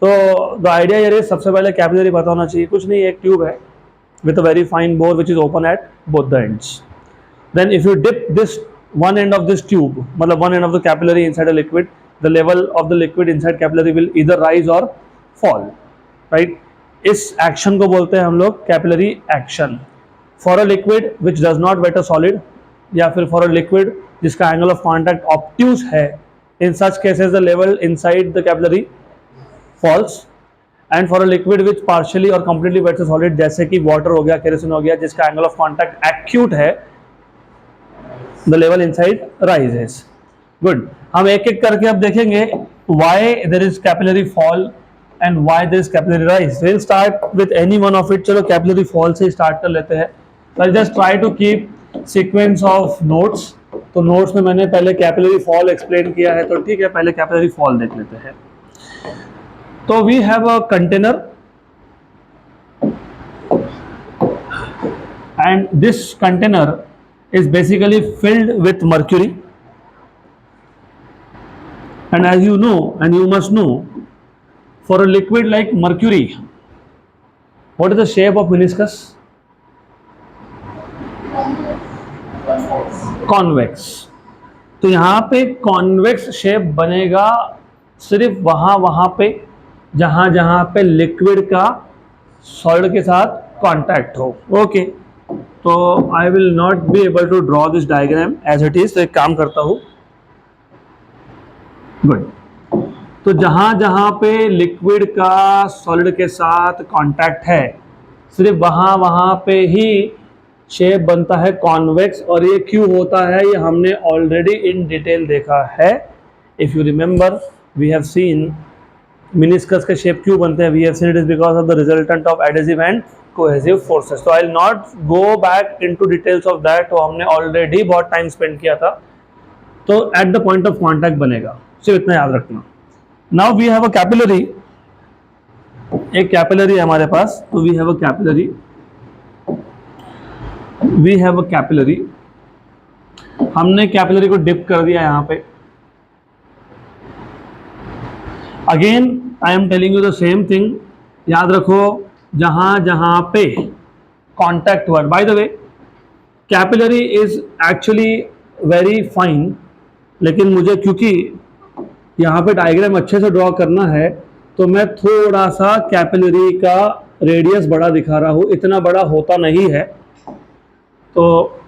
तो द आइडिया ये है, सबसे पहले कैपिलरी पता होना चाहिए. कुछ नहीं, एक ट्यूब है with a very fine bore which is open at both the ends. Then if you dip this one end of this tube, मतलब one end of the capillary inside a liquid, the level of the liquid inside capillary will either rise or fall, right? इस एक्शन को बोलते हैं हम लोग capillary action. For a liquid which does not wet a solid, या फिर फॉर अ लिक्विड जिसका एंगल ऑफ कॉन्टैक्ट ऑब्ट्यूज है, in such cases the level inside the capillary falls. And for a liquid which partially और कंप्लीटली वेट्स अ सॉलिड, जैसे कि वाटर हो गया, केरोसिन हो गया, जिसका एंगल ऑफ कॉन्टैक्ट एक्यूट है, the level inside rises. Good. हम एक एक करके अब देखेंगे why there is capillary fall and why there is capillary rise. We'll start with any one of it. चलो capillary fall से start कर लेते हैं. So I'll just try to keep sequence of notes. तो notes में मैंने पहले capillary fall explain किया है, तो ठीक है, पहले capillary fall देख लेते हैं. तो we have a container and this container is basically filled with mercury, and as you know, and you must know, for a liquid like mercury, what is the shape of meniscus? Convex. तो यहाँ पे convex shape बनेगा सिर्फ वहाँ पे जहाँ पे लिक्विड का सॉलिड के साथ कांटेक्ट हो. ओके, तो I will not be able to draw this diagram as it is. तो एक काम करता हूँ. गुड. तो जहाँ पे लिक्विड का सॉलिड के साथ कांटेक्ट है, सिर्फ वहाँ पे ही शेप बनता है कॉन्वेक्स. और ये क्यों होता है, ये हमने ऑलरेडी इन डिटेल देखा है. If you remember, we have seen meniscus के शेप क्यों बनते हैं. We have seen it is because of the resultant of adhesive and cohesive forces. तो I will not go back into details of that. तो हमने ऑलरेडी बहुत टाइम स्पेंड किया था. तो at the point of contact बनेगा, सिर्फ इतना याद रखना. Now we have a capillary. एक कैपिलरी है हमारे पास. तो we have a capillary, we have a capillary. हमने कैपिलरी को डिप कर दिया यहाँ पे. Again I am telling you the same thing. याद रखो, जहाँ पे कांटेक्ट हुआ. By the way, capillary is actually very fine, लेकिन मुझे क्योंकि यहाँ पे डायग्राम अच्छे से ड्रॉ करना है, तो मैं थोड़ा सा कैपिलरी का रेडियस बड़ा दिखा रहा हूँ. इतना बड़ा होता नहीं है. तो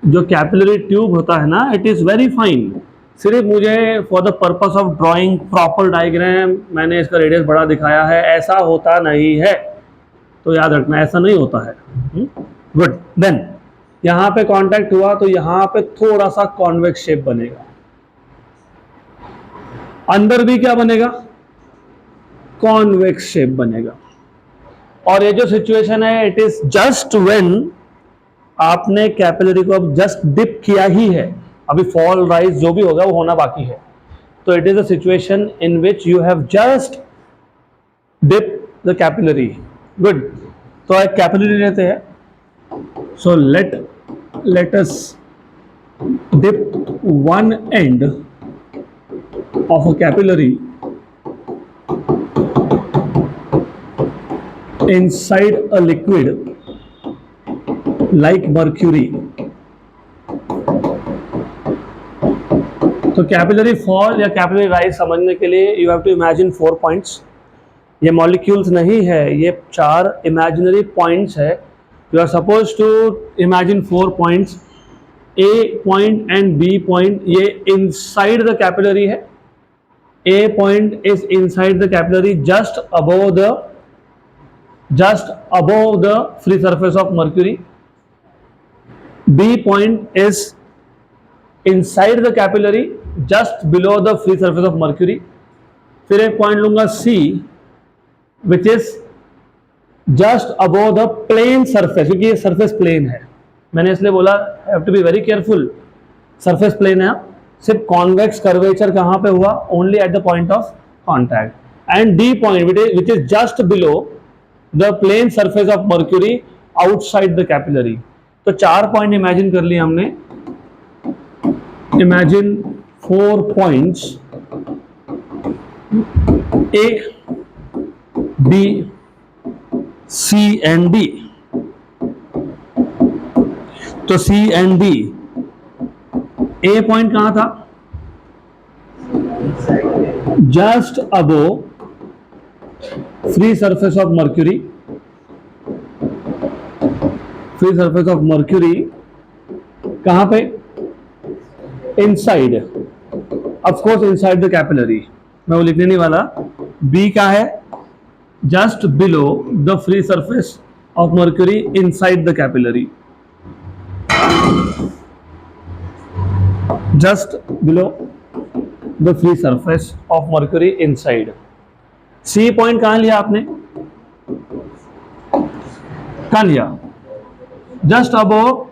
जो कैपिलरी ट्यूब होता है ना, इट इज़ वेरी फाइन. सिर्फ मुझे for the purpose of drawing proper diagram मैंने इसका रेडियस बड़ा दिखाया है. ऐसा होता नहीं है, तो याद रखना, ऐसा नहीं होता है. गुड. देन यहाँ पे कांटेक्ट हुआ, तो यहाँ पे थोड़ा सा कॉन्वेक्स शेप बनेगा. अंदर भी क्या बनेगा? कॉन्वेक्स शेप बनेगा. और ये जो सिचुएशन है, इट इज जस्ट व्हेन आपने कैपिलरी को अब जस्ट डिप किया ही है. अभी फॉल राइज जो भी होगा वो होना बाकी है. तो it is a situation in which you have just dip the capillary. Good. तो एक कैपिलरी लेते हैं. So let us dip one end of a capillary inside a liquid like mercury. तो कैपिलरी फॉल या कैपिलरी राइज समझने के लिए you have to imagine 4 points. ये मॉलिक्यूल्स नहीं है, ये 4 इमेजिनरी पॉइंट्स है. You are suppose to imagine 4 points. A point and B point ये इनसाइड द कैपिलरी है. A point is inside the capillary just above the free surface of mercury. B point is inside the capillary just below the free surface of mercury. फिर एक पॉइंट लूंगा C which is just above the plane surface, क्योंकि ये surface plane है. मैंने इसलिए बोला have to be very careful. surface plane है, सिर्फ convex curvature कहाँ पे हुआ? Only at the point of contact. And D point which is just below the plane surface of mercury outside the capillary. तो 4 पॉइंट इमेजिन कर लिए हमने. Imagine 4 points A, B, C and D. तो C and D. A point कहां था? Just above free surface of mercury. Free surface of mercury कहां पे? Inside, of course inside the capillary. मैं वो लिखने नहीं वाला. बी का है just below the free surface of mercury inside the capillary. Just below the free surface of mercury inside. C point कहां लिया आपने? कहां लिया? Just above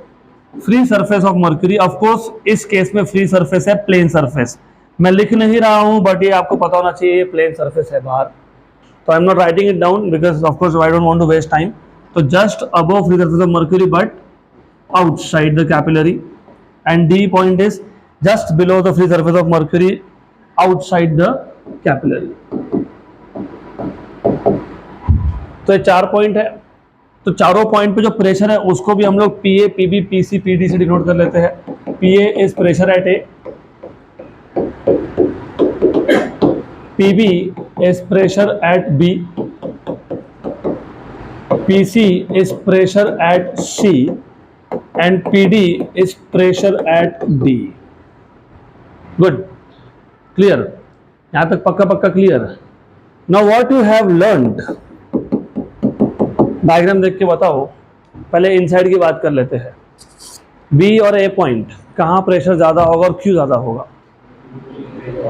free surface of mercury. Of course इस केस में फ्री सरफेस है प्लेन सरफेस. मैं लिख नहीं रहा हूं बट ये आपको पता होना चाहिए ये प्लेन सरफेस है बाहर. तो I am not writing it down because of course I don't want to waste time. तो just above free surface of mercury but outside the capillary. And D point is just below the free surface of mercury outside the capillary. तो ये 4 पॉइंट है. तो चारों पॉइंट पे जो प्रेशर है उसको भी हम लोग PA, PB, PC, PD से डिनोट कर लेते हैं. PA is pressure at A, PB is pressure at B, PC is pressure at C and PD is pressure at D. Good, clear? यहां तक पक्का clear? Now what you have learned, diagram देख के बताओ. पहले इनसाइड की बात कर लेते हैं. बी और ए पॉइंट कहाँ प्रेशर ज़्यादा होगा और क्यों ज़्यादा होगा?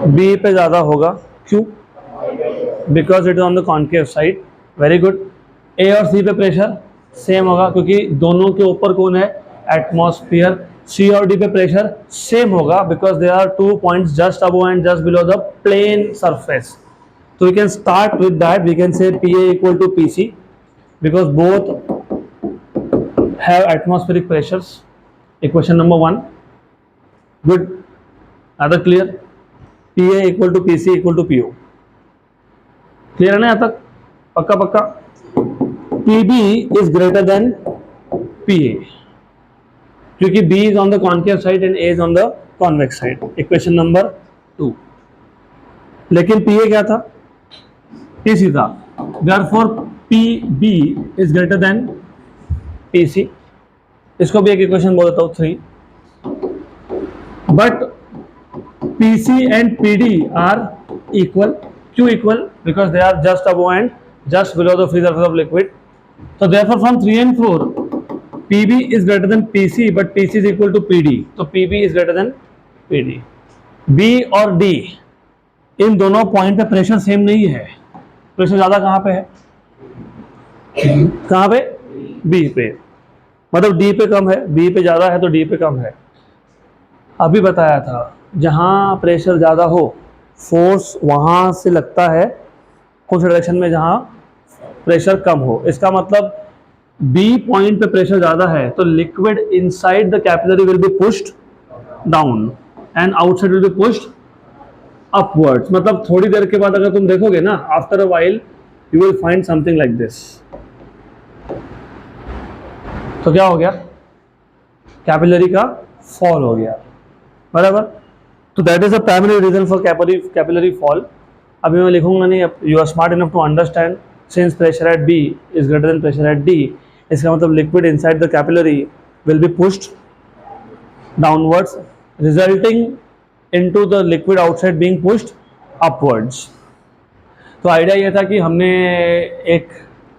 बी पे ज़्यादा होगा. क्यों? Because it is on the concave side. Very good. A और सी पे प्रेशर सेम होगा क्योंकि दोनों के ऊपर कौन है? एटमॉस्फेयर. सी और डी पे प्रेशर सेम होगा because they are 2 points just above and just below the plane surface. तो we can start with that. We can say PA equal to PC because both have atmospheric pressures. Equation number 1. Good. Other clear? PA equal to PC equal to PO. Clear है ना यहाँ तक? पक्का. PB is greater than PA क्योंकि B is on the concave side and A is on the convex side. Equation number 2. लेकिन PA क्या था? PC था. Therefore PB is greater than PC. इसको भी एक इक्वेशन बोल देता हूँ 3. But PC and PD are equal. क्यों equal? Because they are just above and just below the free surface of liquid. So therefore from 3 and 4 PB is greater than PC but PC is equal to PD. तो PB is greater than PD. B और D इन दोनों पॉइंट पे प्रेशर सेम नहीं है. प्रेशर ज़्यादा कहाँ पे है? कहाँ पे? बी पे. मतलब डी पे कम है, बी पे ज़्यादा है तो डी पे कम है. अभी बताया था जहाँ प्रेशर ज़्यादा हो फोर्स वहाँ से लगता है उस डायरेक्शन में जहाँ प्रेशर कम हो. इसका मतलब बी पॉइंट पे प्रेशर ज़्यादा है तो liquid inside the capillary will be pushed down and outside will be pushed upwards. मतलब थोड़ी देर के बाद अगर तुम देखोगे ना, after a while you will find something like this. तो क्या हो गया, कैपिलरी का फॉल हो गया, बराबर। तो that is a primary reason for capillary fall. अभी मैं लिखूंगा नहीं, you are smart enough to understand since pressure at B is greater than pressure at D, इसका मतलब liquid inside the capillary will be pushed downwards resulting into the liquid outside being pushed upwards. तो आइडिया ये था कि हमने एक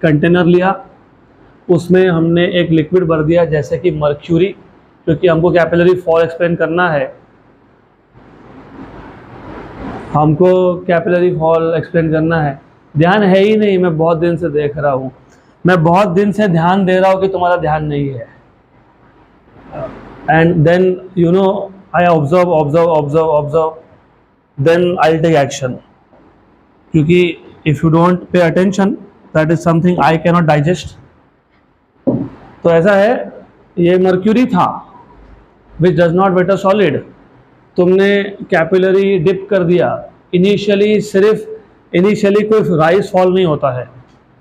कंटेनर लिया, उसमें हमने एक लिक्विड भर दिया जैसे कि मर्क्यूरी, क्योंकि हमको कैपिलरी फॉल एक्सप्लेन करना है, हमको कैपिलरी फॉल एक्सप्लेन करना है। ध्यान है ही नहीं, मैं बहुत दिन से देख रहा हूँ, मैं बहुत दिन से ध्यान दे रहा हूँ कि तुम्हारा ध्यान नहीं है। And then you know I observe then I take action, क्योंकि if you don't pay attention that is something I can not digest. तो ऐसा है, ये मर्क्यूरी था which does not wet a solid, तुमने कैपिलरी डिप कर दिया। इनिशियली कोई राइज फॉल नहीं होता है,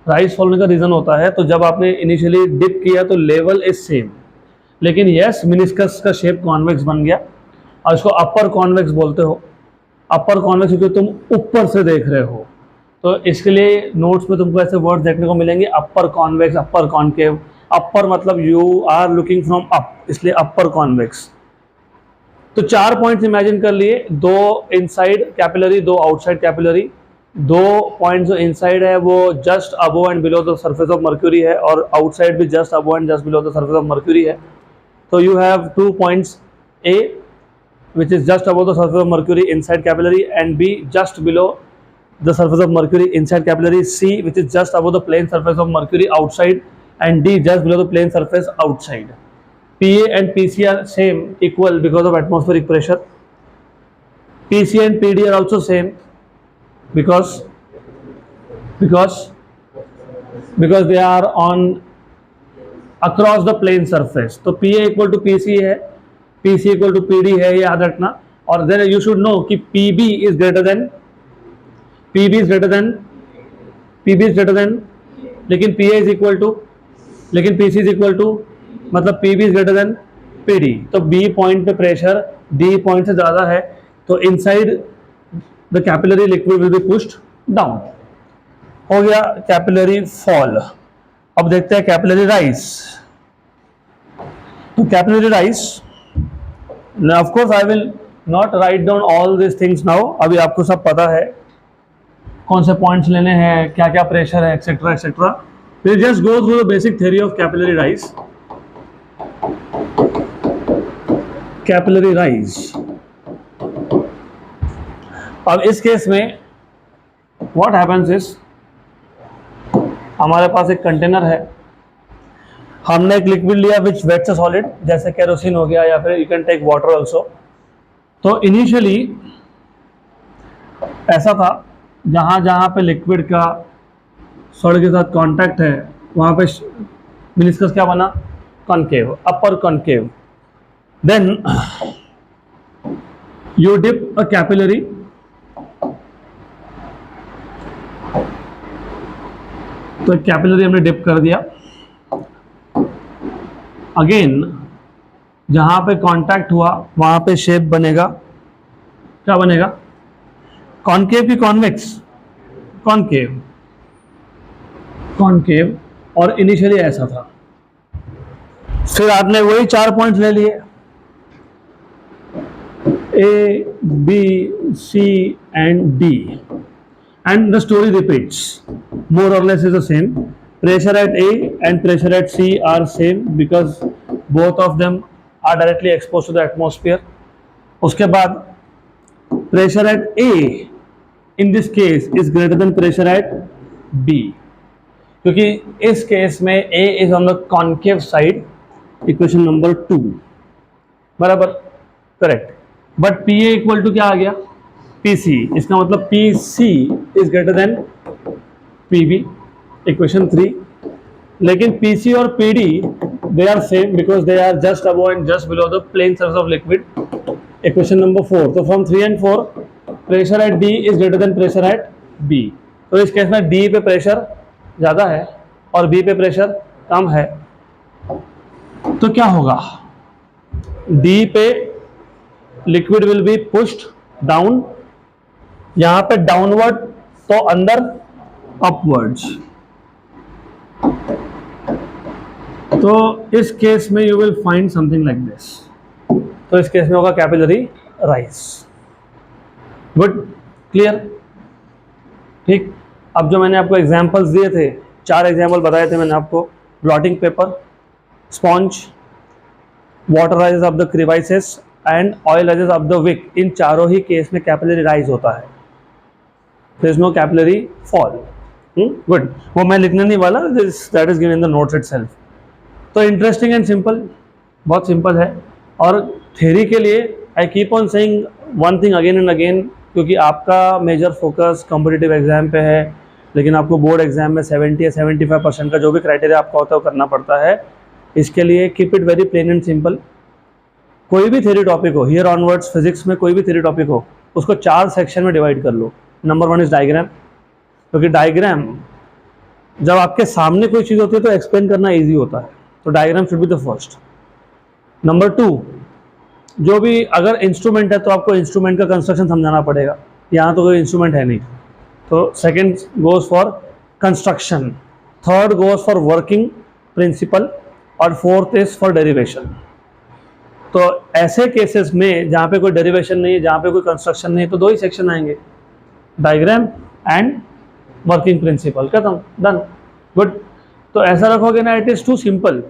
राइज फॉल होने का रीज़न होता है तो जब आपने इनिशियली डिप किया तो लेवल इज सेम, लेकिन यस मिनिस्कस का शेप कॉन्वेक्स बन गया और इसको अपर कॉन्वेक्स बोलते हो। अपर कॉन्वेक्स क्योंकि तुम ऊपर से देख रहे हो, तो इसके लिए नोट्स में तुमको ऐसे वर्ड्स देखने को मिलेंगे, अपर कॉन्वेक्स, अपर कॉन्केव। अपर मतलब you are looking from up, इसलिए अपर कॉन्वेक्स। तो 4 पॉइंट्स इमेजिन कर लिए, 2 inside capillary, 2 outside capillary. 2 points जो इनसाइड है वो just above and below the surface of mercury है, और आउटसाइड भी just above and just below the surface of mercury है। तो you have 2 points, A which is just above the surface of mercury inside capillary, and B just below the surface of mercury inside capillary, C which is just above the plane surface of mercury outside, and D just below the plane surface outside. PA and PC are same, equal because of atmospheric pressure. PC and PD are also same because they are on across the plane surface. तो PA equal to PC है, PC equal to PD है, ये याद रखना। और then you should know कि PB is greater than, लेकिन PA is equal to, लेकिन PC is equal to, मतलब PB is greater than PD। तो B पॉइंट पे प्रेशर D पॉइंट से ज़्यादा है, तो inside the capillary liquid will be pushed down. हो गया कैपिलरी फॉल। अब देखते हैं कैपिलरी राइज। तो capillary rise, now of course I will not write down all these things now, अभी आपको सब पता है कौन से पॉइंट्स लेने हैं, क्या क्या प्रेशर है, etcetera etcetera. we'll just go through the basic theory of capillary rise. Capillary rise, अब इस केस में what happens is, हमारे पास एक कंटेनर है, हमने एक लिक्विड लिया विच वेट्स अ सॉलिड, जैसे केरोसिन हो गया या फिर you can take water also. तो इनिशियली ऐसा था, जहाँ जहाँ पे लिक्विड का सॉलिड के साथ कांटेक्ट है वहाँ पे मेनिस्कस क्या बना, concave, upper concave. Then you dip a capillary, तो कैपिलरी हमने डिप कर दिया। अगेन जहाँ पे कांटेक्ट हुआ वहाँ पे शेप बनेगा, क्या बनेगा, कॉनकेव की कॉन्वेक्स, कॉनकेव, कॉनकेव। और इनिशियली ऐसा था। फिर आपने वही 4 पॉइंट्स ले लिए, A, B, C and D, and the story repeats, more or less is the same. Pressure at A and pressure at C are same because both of them are directly exposed to the atmosphere. उसके बाद pressure at A in this case is greater than pressure at B, क्योंकि इस केस में A is on the concave side, equation number 2, बराबर, correct. But PA equal to क्या आ गया, PC, इसका मतलब PC is greater than PB, equation 3। लेकिन PC और PD they are same because they are just above and just below the plane surface of liquid. Equation number 4. So from 3 and 4, pressure at D is greater than pressure at B. तो इस केस में D पे प्रेशर ज़्यादा है और B पे प्रेशर कम है, तो क्या होगा? D पे liquid will be pushed down, यहाँ पे डाउनवर्ड तो अंदर अपवर्ड्स. तो इस केस में you will find something like this. तो इस केस में होगा कैपिलरी राइज. गुड, क्लियर, ठीक. अब जो मैंने आपको एग्जांपल्स दिए थे, 4 एग्जांपल बताए थे मैंने आपको, blotting paper, sponge, water rises of the crevices and oil rises of the wick. इन चारों ही केस में कैपिलरी राइज होता है, there is no capillary fall. Good, वो मैं लिखने नहीं वाला, that is given in the notes itself. तो इंटरेस्टिंग एंड सिंपल, बहुत सिंपल है. और थ्योरी के लिए I keep on saying one thing again and again, क्योंकि आपका मेजर फोकस कॉम्पिटिटिव एग्जाम पे है, लेकिन आपको बोर्ड एग्जाम में 70 या 75% का जो भी क्राइटेरिया आपका होता है वो करना पड़ता है. इसके लिए keep it very plain and simple. कोई भी थ्योरी टॉपिक हो, हियर ऑनवर्ड्स फिजिक्स में कोई भी थ्योरी टॉपिक हो, उसको 4 सेक्शन में डिवाइड कर लो. नंबर 1 इज डायग्राम, क्योंकि डायग्राम जब आपके सामने कोई चीज़ होती है तो एक्सप्लेन करना ईजी होता है, तो diagram should be the first. Number 2, जो भी अगर इंस्ट्रूमेंट है तो आपको इंस्ट्रूमेंट का कंस्ट्रक्शन समझाना पड़ेगा. यहाँ तो कोई इंस्ट्रूमेंट है नहीं, तो second goes for construction, third goes for working principle, और फोर्थ इज फॉर डेरिवेशन. तो ऐसे केसेस में जहाँ पे कोई डेरिवेशन नहीं है, जहाँ पे कोई कंस्ट्रक्शन नहीं है, तो 2 ही सेक्शन आएंगे, डायग्राम एंड वर्किंग प्रिंसिपल, खत्म, डन. गुड. तो ऐसा रखोगे ना, इट इज़ टू सिंपल,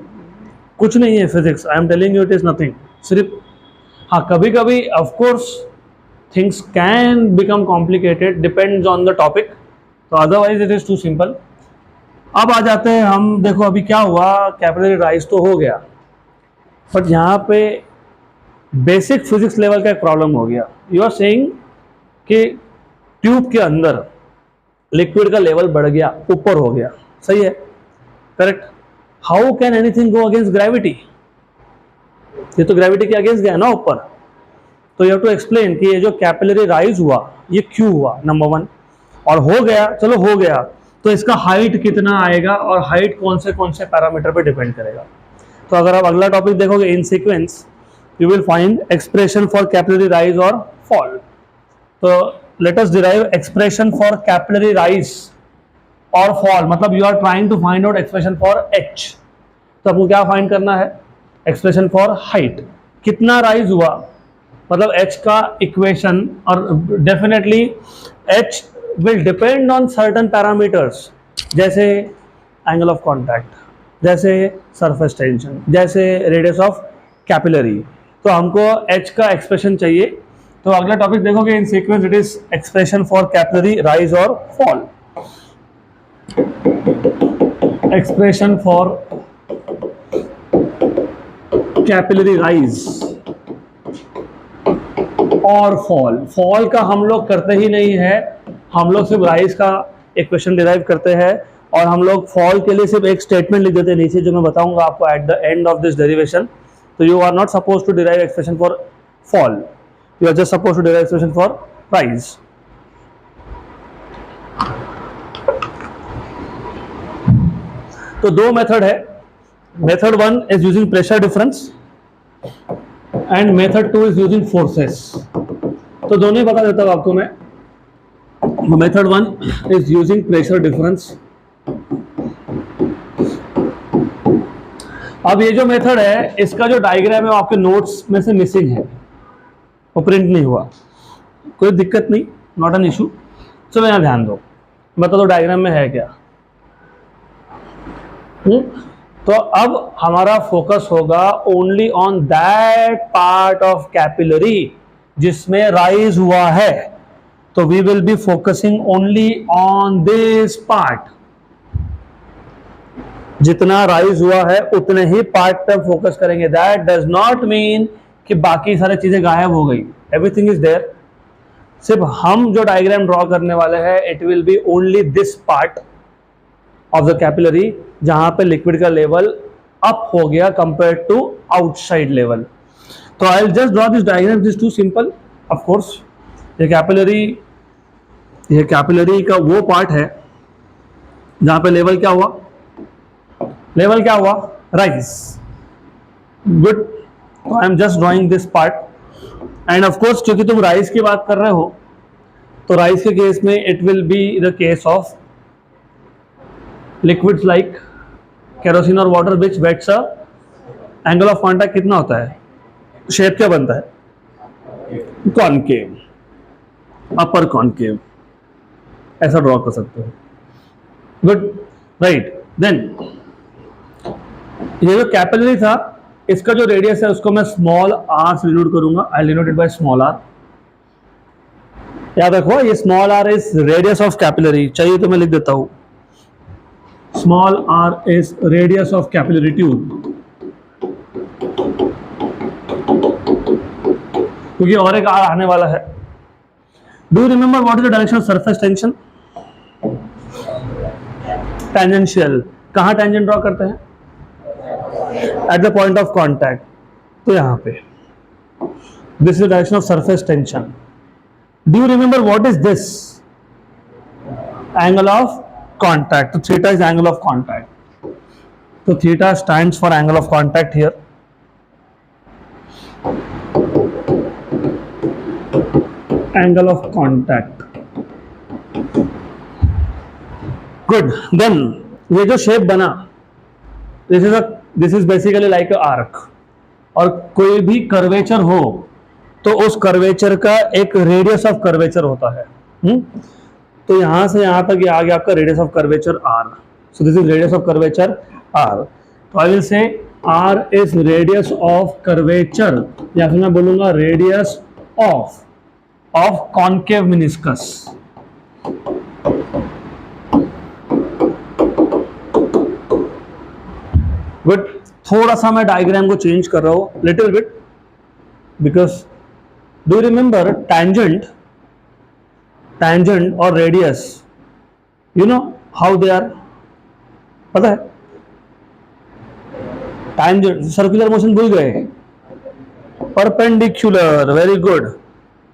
कुछ नहीं है physics, I am telling you, it is nothing. सिर्फ हाँ, कभी कभी of course things can become complicated, depends on the topic, तो otherwise it is too simple. अब आ जाते हैं हम, देखो अभी क्या हुआ, कैपिलरी राइज तो हो गया, बट यहाँ पे बेसिक फिजिक्स लेवल का एक प्रॉब्लम हो गया. यू आर सेइंग कि ट्यूब के अंदर लिक्विड का लेवल बढ़ गया, ऊपर हो गया, सही है, correct. How can anything go against gravity? ये तो ग्रेविटी के अगेंस्ट गया ना ऊपर. तो यू हैव टू एक्सप्लेन कि ये जो कैपिलरी राइज हुआ ये क्यों हुआ, नंबर 1. और हो गया, चलो हो गया, तो इसका हाइट कितना आएगा और हाइट कौन से पैरामीटर पे डिपेंड करेगा. तो अगर आप अगला टॉपिक देखोगे in sequence, you will find expression for capillary rise और फॉल. तो let us derive expression for capillary rise or fall. मतलब you are trying to find out expression for h. तो आपको क्या फाइंड करना है? एक्सप्रेशन फॉर हाइट, कितना राइज हुआ, मतलब h का इक्वेशन. और definitely h will depend on certain parameters, जैसे एंगल ऑफ कॉन्टैक्ट, जैसे सरफेस टेंशन, जैसे रेडियस ऑफ कैपिलरी. तो हमको h का एक्सप्रेशन चाहिए. तो अगला टॉपिक देखोगे in sequence, it is expression for capillary rise और fall. Expression for capillary rise और फॉल. फॉल का हम लोग करते ही नहीं है, हम लोग सिर्फ राइज का इक्वेशन डिराइव करते हैं, और हम लोग फॉल के लिए सिर्फ एक स्टेटमेंट लिख देते हैं नीचे, जो मैं बताऊंगा आपको at the end of this derivation. तो you are not suppose to derive expression for fall, you are just supposed to derive expression for rise. तो 2 मेथड है. Method 1 is using pressure difference and method 2 is using forces. तो दोनों ही बता देता हूं आपको मैं. Method 1 is using pressure difference. अब ये जो मेथड है, इसका जो डायग्राम है वो आपके नोट्स में से मिसिंग है, वो प्रिंट नहीं हुआ, कोई दिक्कत नहीं, नॉट एन इशू. चलो यहाँ ध्यान दो, बता दो डायग्राम में है क्या. तो अब हमारा फोकस होगा only on that part of capillary जिसमें राइज हुआ है. तो we will be focusing only on this part. जितना राइज हुआ है उतने ही पार्ट पर फोकस करेंगे. दैट डज नॉट मीन कि बाकी सारी चीजें गायब हो गई, एवरीथिंग इज देयर. सिर्फ हम जो डायग्राम ड्रॉ करने वाले हैं, it will B only this part of the capillary, जहां पे लिक्विड का लेवल अप हो गया कंपेयर टू आउटसाइड लेवल। तो I will just draw this diagram, this too simple. Of course ये कैपिलरी का वो पार्ट है जहां पे लेवल क्या हुआ, राइज। गुड, तो I am just drawing this part. And of course क्योंकि तुम राइज की बात कर रहे हो, तो राइज के केस में it will be the case of liquids like kerosene और water which wets a angle of contact कितना होता है, शेप क्या बनता है, कॉनकेव, अपर कॉनकेव, ऐसा ड्रॉ कर सकते हो। Good, right. देन ये जो कैपिलरी था, इसका जो रेडियस है उसको मैं स्मॉल आर से डिनोट करूंगा। I denote it by small R. याद रखो ये small R is radius of capillary, चाहिए तो मैं लिख देता हूं, small R is radius of capillary tube, क्योंकि और एक आर आने वाला है। Do you remember what is the direction of surface tension? Tangential. कहां टेंजेंट ड्रॉ करते हैं? At the point of contact. तो यहां पे this is the direction of surface tension. Do you remember what is this? Angle of contact. तो theta is angle of contact, तो theta stands for angle of contact here. Angle of contact. Good, then ये जो शेप बना, this is basically like a arc, और कोई भी कर्वेचर हो तो उस कर्वेचर का एक रेडियस ऑफ कर्वेचर होता है। तो यहां से यहां तक ये आ गया आपका radius of curvature R. So this is radius of curvature R. तो I will say R is radius of curvature, या फिर मैं बोलूंगा radius of concave meniscus. Good, थोड़ा सा मैं डायग्राम को चेंज कर रहा हूं little bit, because do you remember tangent और radius, you know how they are, पता है? tangent सर्कुलर मोशन भूल गए, परपेंडिकुलर, वेरी गुड।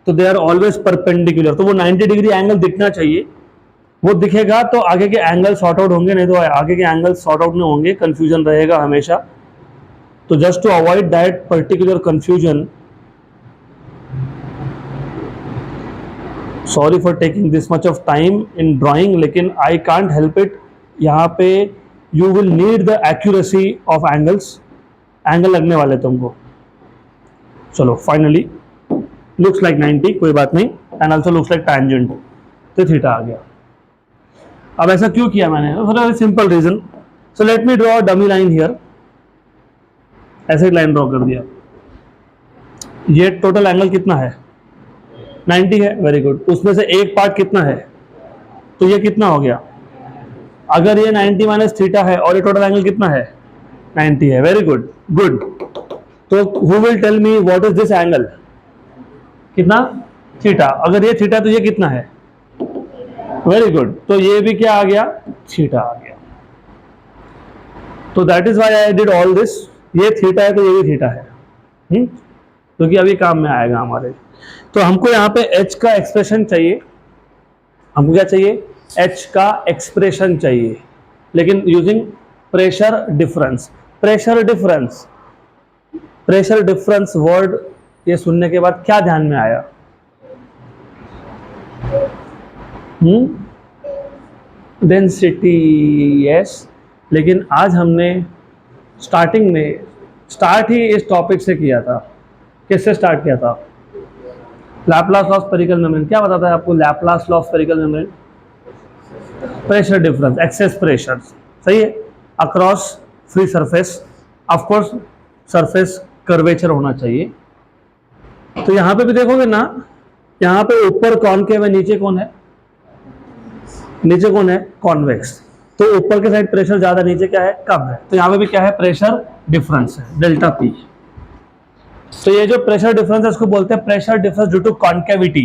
तो दे आर ऑलवेज परपेंडिकुलर, तो वो 90 डिग्री एंगल दिखना चाहिए, वो दिखेगा तो आगे के एंगल सॉर्ट आउट होंगे, नहीं तो आगे के एंगल सॉर्ट आउट नहीं होंगे, कंफ्यूजन रहेगा हमेशा। तो just to avoid that particular confusion, sorry for taking this much of time in drawing, लेकिन आई कांट हेल्प इट। यहाँ पे you will need the accuracy of angles, angle लगने वाले तुमको। चलो फाइनली लुक्स लाइक 90, कोई बात नहीं, and also looks like tangent, तो थीटा आ गया। अब ऐसा क्यों किया मैंने? For a simple reason. So let me draw dummy line here. ऐसे एक लाइन ड्रॉ कर दिया। ये टोटल एंगल कितना है? 90 है, वेरी गुड। उसमें से एक पार्ट कितना है? तो ये कितना हो गया? अगर ये 90 माइनस थीटा है और ये टोटल एंगल कितना है? 90 है, वेरी गुड, गुड। तो who will tell me what is this angle? कितना? थीटा। अगर ये थीटा तो ये कितना है? वेरी गुड, तो ये भी क्या आ गया? थीटा आ गया। तो that is why I did all this. ये थीटा है तो ये भी थीटा है, क्योंकि अभी काम में आएगा हमारे। तो हमको यहाँ पे h का एक्सप्रेशन चाहिए। हमको क्या चाहिए? h का एक्सप्रेशन चाहिए, लेकिन using pressure difference. Pressure difference word ये सुनने के बाद क्या ध्यान में आया? Density, yes. लेकिन आज हमने स्टार्टिंग में स्टार्ट ही इस टॉपिक से किया था। किससे स्टार्ट किया था? Laplace law of spherical membrane. क्या बताता है आपको Laplace law of spherical membrane? Pressure difference, excess pressure, सही है, across free surface. Of course surface curvature होना चाहिए। तो यहाँ पे भी देखोगे ना, यहाँ पे ऊपर कॉनकेव है, नीचे कौन है? नीचे कौन है? कॉन्वेक्स। तो ऊपर के साइड प्रेशर ज्यादा, नीचे क्या है? कम है। तो यहाँ पे भी क्या है? प्रेशर डिफरेंस है, डेल्टा पी। तो ये जो प्रेशर डिफरेंस है इसको बोलते हैं pressure difference due to concavity,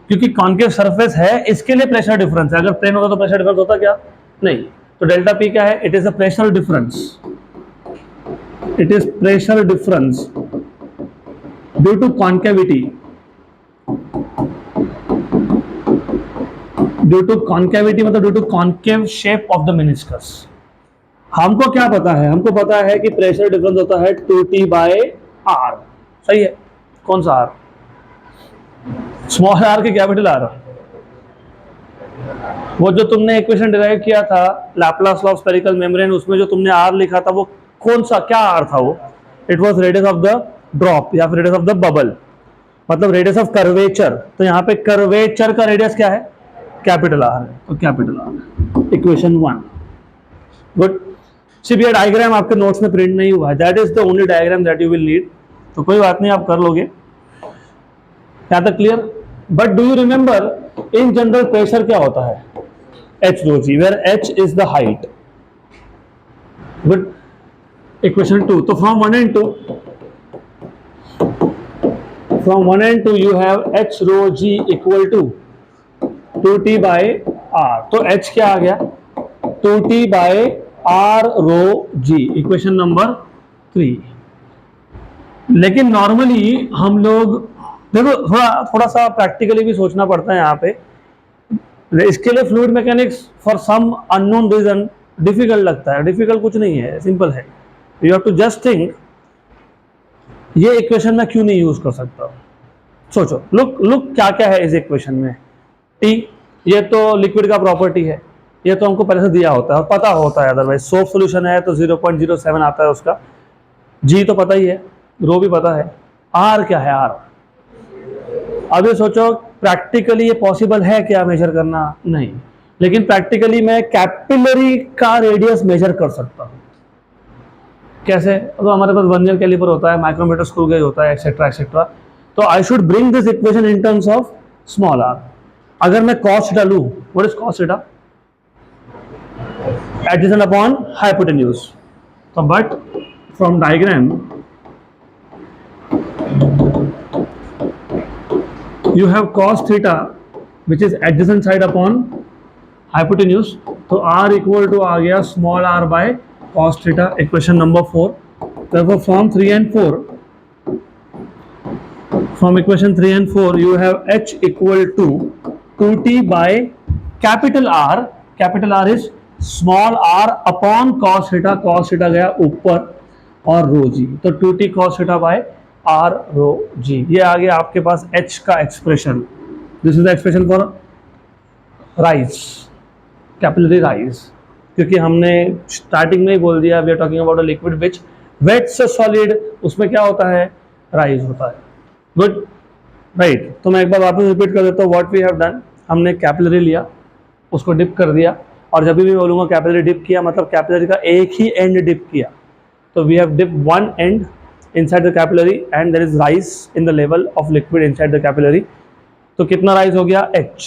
क्योंकि कॉन्केव सरफेस है, इसके लिए प्रेशर डिफरेंस है। अगर प्लेन होता तो प्रेशर डिफरेंस होता क्या? नहीं। तो डेल्टा पी क्या है? It is a pressure difference it is pressure difference due to concavity, due to concavity मतलब due to concave shape of the meniscus. हमको क्या पता है, हमको पता है कि प्रेशर डिफरेंस होता है 2T/R, सही है। कौन सा R? स्मॉल r के कैपिटल R। वो जो तुमने इक्वेशन डिराइव किया था Laplace law of spherical membrane, उसमें जो तुमने R लिखा था वो कौन सा, क्या R था वो? It was radius of the drop या फिर रेडियस ऑफ द बबल, मतलब रेडियस ऑफ कर्वेचर। तो यहाँ पे कर्वेचर का रेडियस क्या है? कैपिटल R है, तो कैपिटल R, इक्वेशन 1। गुड। सिर्फ ये डायग्राम आपके नोट्स में प्रिंट नहीं हुआ है, that is the only diagram that you will need, तो कोई बात नहीं, आप कर लोगे। क्या तक clear? But do you remember in general pressure क्या होता है? H rho g, where H is the height. Good. Equation 2. So from 1 and 2 you have H rho g equal to 2T/R. तो H क्या आ गया? 2T/R rho g, equation number 3। लेकिन नॉर्मली हम लोग देखो थोड़ा सा प्रैक्टिकली भी सोचना पड़ता है यहाँ पे। इसके लिए fluid mechanics for some unknown reason difficult लगता है। डिफिकल्ट कुछ नहीं है, सिंपल है। You have to just think ये इक्वेशन में क्यों नहीं यूज कर सकता। सोचो, लुक क्या क्या है इस इक्वेशन में। टी, ये तो लिक्विड का प्रॉपर्टी है, ये तो हमको पहले से दिया होता है और पता होता है, अदरवाइज सोप सोल्यूशन है तो 0.07 आता है उसका। जी तो पता ही है, रो भी पता है। आर क्या है? आर, अब ये सोचो प्रैक्टिकली ये पॉसिबल है क्या मेजर करना? नहीं, लेकिन प्रैक्टिकली मैं कैपिलरी का रेडियस मेजर कर सकता हूं। कैसे? तो हमारे पास वर्नियर कैलिपर होता है, माइक्रोमीटर, स्क्रू गेज होता है, एक्सेट्रा एक्सेट्रा। तो I should bring this equation in terms of small R. अगर मैं कॉस थीटा लूं, what is cos theta? Adjacent upon hypotenuse. तो but from diagram you have cos theta which is adjacent side upon hypotenuse, तो r equal to आ गया small r by cos theta, equation number 4। therefore from 3 and 4, from equation 3 and 4 you have h equal to 2t by capital R is small r upon cos theta गया ऊपर और rho g, तो 2t cos theta by R rho g। ये आ गया आपके पास H का expression. This is the expression for rise, capillary rise, क्योंकि हमने स्टार्टिंग में ही बोल दिया we are talking about a liquid which wets a solid, उसमें क्या होता है? राइज होता है। Good, right. तो मैं एक बार वापस रिपीट कर देता हूँ व्हाट वी हैव डन। हमने कैपिलरी लिया, उसको डिप कर दिया, और जब भी बोलूँगा कैपिलरी डिप किया मतलब कैपिलरी का एक ही एंड डिप किया। तो we have dip one and inside the capillary and there is rise in the level of liquid inside the capillary। तो कितना राइज हो गया? H।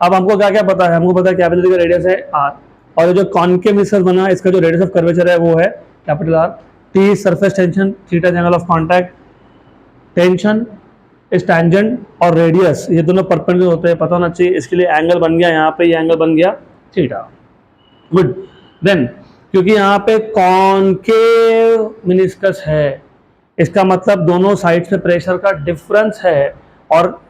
अब हमको क्या क्या पता है? हमको पता है कैपिलरी का रेडियस है R, और जो कॉन्केव मेनिस्कस बना इसका जो रेडियस ऑफ कर्वेचर है वो है capital R। T surface tension, theta angle of contact, tension is tangent, और रेडियस ये दोनों परपेंडिकुलर होते हैं, पता होना चाहिए। इसके लिए एंगल बन गया यहाँ पे, ये एंगल बन गया थीटा। गुड। देन क्योंकि यहाँ पे कॉन्केव मेनिस्कस है, इसका मतलब दोनों साइड से प्रेशर का डिफरेंस है, और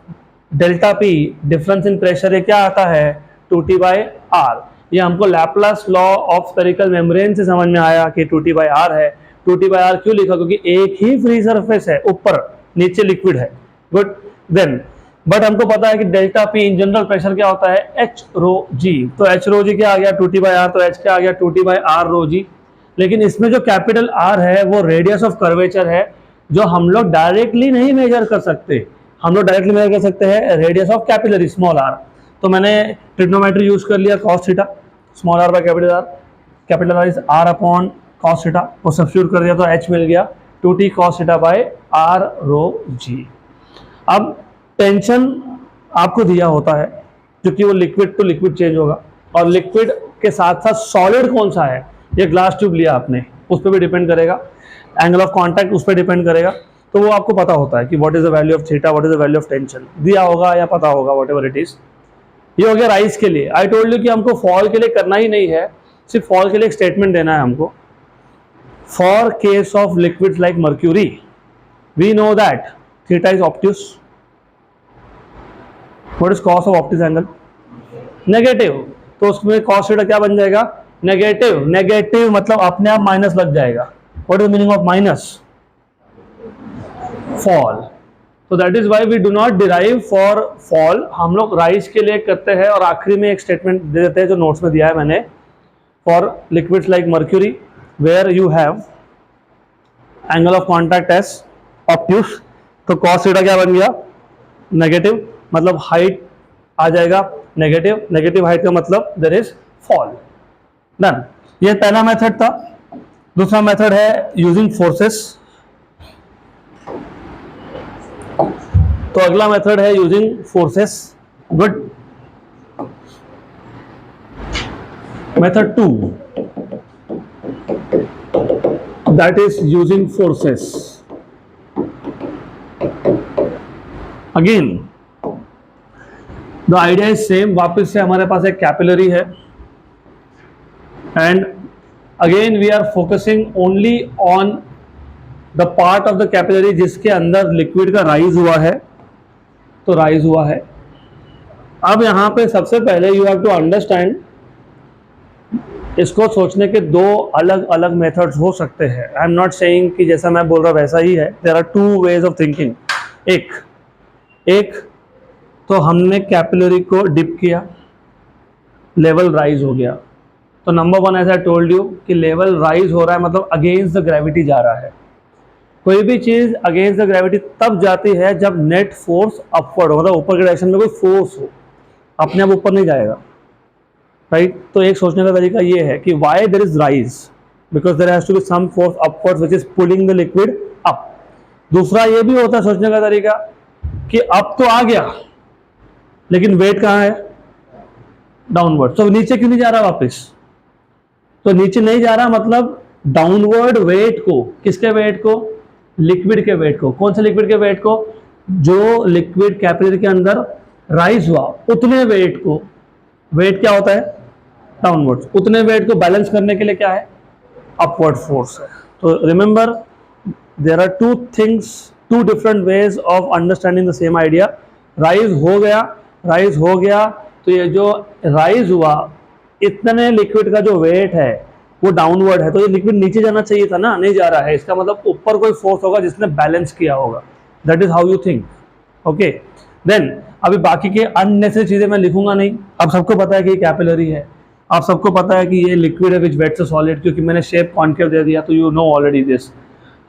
delta P difference in pressure ये क्या आता है? 2T/R। ये हमको Laplace law of spherical membrane से समझ में आया कि 2T/R है। 2T/R क्यों लिखा? क्योंकि एक ही फ्री सरफेस है, ऊपर नीचे लिक्विड है। गुड। देन बट हमको पता है कि delta P in general pressure क्या होता है? H rho g। तो H rho g क्या आ गया? 2T/R, तो H क्या आ गया? 2T/R rho g। लेकिन इसमें जो कैपिटल R है वो रेडियस ऑफ कर्वेचर है, जो हम लोग डायरेक्टली नहीं मेजर कर सकते। हम लोग डायरेक्टली मेजर कर सकते हैं radius of capillary small r। तो मैंने ट्रिग्नोमेट्री यूज कर लिया, cos theta small r by capital R is r upon cos theta, वो सब्स्टिट्यूट कर दिया तो h मिल गया 2t cos theta by r rho g। अब टेंशन आपको दिया होता है क्योंकि वो लिक्विड टू लिक्विड चेंज होगा, और लिक्विड के साथ साथ सॉलिड कौन सा है? ये ग्लास ट्यूब लिया आपने, उस पर भी डिपेंड करेगा, एंगल ऑफ कांटेक्ट उस पर डिपेंड करेगा। तो वो आपको पता होता है कि what is the value of theta, what is the value of tension, दिया होगा या पता होगा, व्हाटएवर इट इज। ये हो गया राइज के लिए। आई टोल्ड यू कि हमको फॉल के लिए करना ही नहीं है, सिर्फ फॉल के लिए एक स्टेटमेंट देना है हमको। For case of liquids like mercury, we know that theta is obtuse. What is cos of obtuse angle? Negative. तो उसमें cos थीटा क्या बन जाएगा? नेगेटिव. नेगेटिव मतलब अपने आप माइनस लग जाएगा. What is the meaning of minus? Fall. So that is why we do not derive for fall. हम लोग rise के लिए करते हैं और आखिरी में एक स्टेटमेंट दे देते हैं जो नोट्स में दिया है मैंने. For liquids like mercury, where you have angle of contact as obtuse, तो cos थीटा क्या बन गया? नेगेटिव. मतलब हाइट आ जाएगा नेगेटिव. नेगेटिव हाइट का मतलब देयर इज फॉल. डन. ये पहला मेथड था. दूसरा मेथड है यूजिंग फोर्सेस. तो अगला मेथड है using forces. Good. Method 2, that is using forces. Again the idea is same. वापस से हमारे पास एक कैपिलरी है and again we are focusing only on the part of the capillary जिसके अंदर लिक्विड का राइज हुआ है. तो राइज हुआ है. अब यहां पे सबसे पहले यू हैव टू अंडरस्टैंड, इसको सोचने के दो अलग अलग मेथड्स हो सकते हैं. आई एम नॉट सेइंग कि जैसा मैं बोल रहा हूं वैसा ही है. There are two ways of thinking. एक तो हमने कैपिलरी को डिप किया, लेवल राइज हो गया. तो number 1 as I told you कि लेवल राइज हो रहा है मतलब अगेंस्ट द ग्रेविटी जा रहा है. कोई भी चीज अगेंस्ट द ग्रेविटी तब जाती है जब नेट फोर्स अपवर्ड हो, मतलब ऊपर के डायरेक्शन में कोई फोर्स हो. अपने आप ऊपर नहीं जाएगा. राइट. तो एक सोचने का तरीका ये है कि why there is rise, because there has to be some force upward which is pulling the liquid up. दूसरा ये भी होता है सोचने का तरीका कि अब तो आ गया लेकिन वेट कहाँ है? डाउनवर्ड. तो नीचे क्यों नहीं जा रहा वापस? तो नीचे नहीं जा रहा मतलब डाउनवर्ड वेट को, किसके वेट को? लिक्विड के वेट को. कौन से लिक्विड के वेट को? जो लिक्विड कैपिलरी के अंदर राइज हुआ उतने वेट को. वेट क्या होता है? डाउनवर्ड. उतने वेट को बैलेंस करने के लिए क्या है? अपवर्ड फोर्स है. तो remember there are two things, two different ways of understanding the same idea. Rise हो गया तो ये जो राइज हुआ इतने लिक्विड का जो वेट है वो डाउनवर्ड है. तो ये लिक्विड नीचे जाना चाहिए था ना, नहीं जा रहा है. इसका मतलब ऊपर कोई फोर्स होगा जिसने बैलेंस किया होगा. That is how you think. Okay. Then अभी बाकी के अननेसेसरी चीजें मैं लिखूंगा नहीं. अब सबको पता है कि ये कैपिलरी है. आप सबको पता है कि ये लिक्विड है विच वेट्स अ सॉलिड, क्योंकि मैंने शेप कॉन्केव दे दिया. तो you know already this.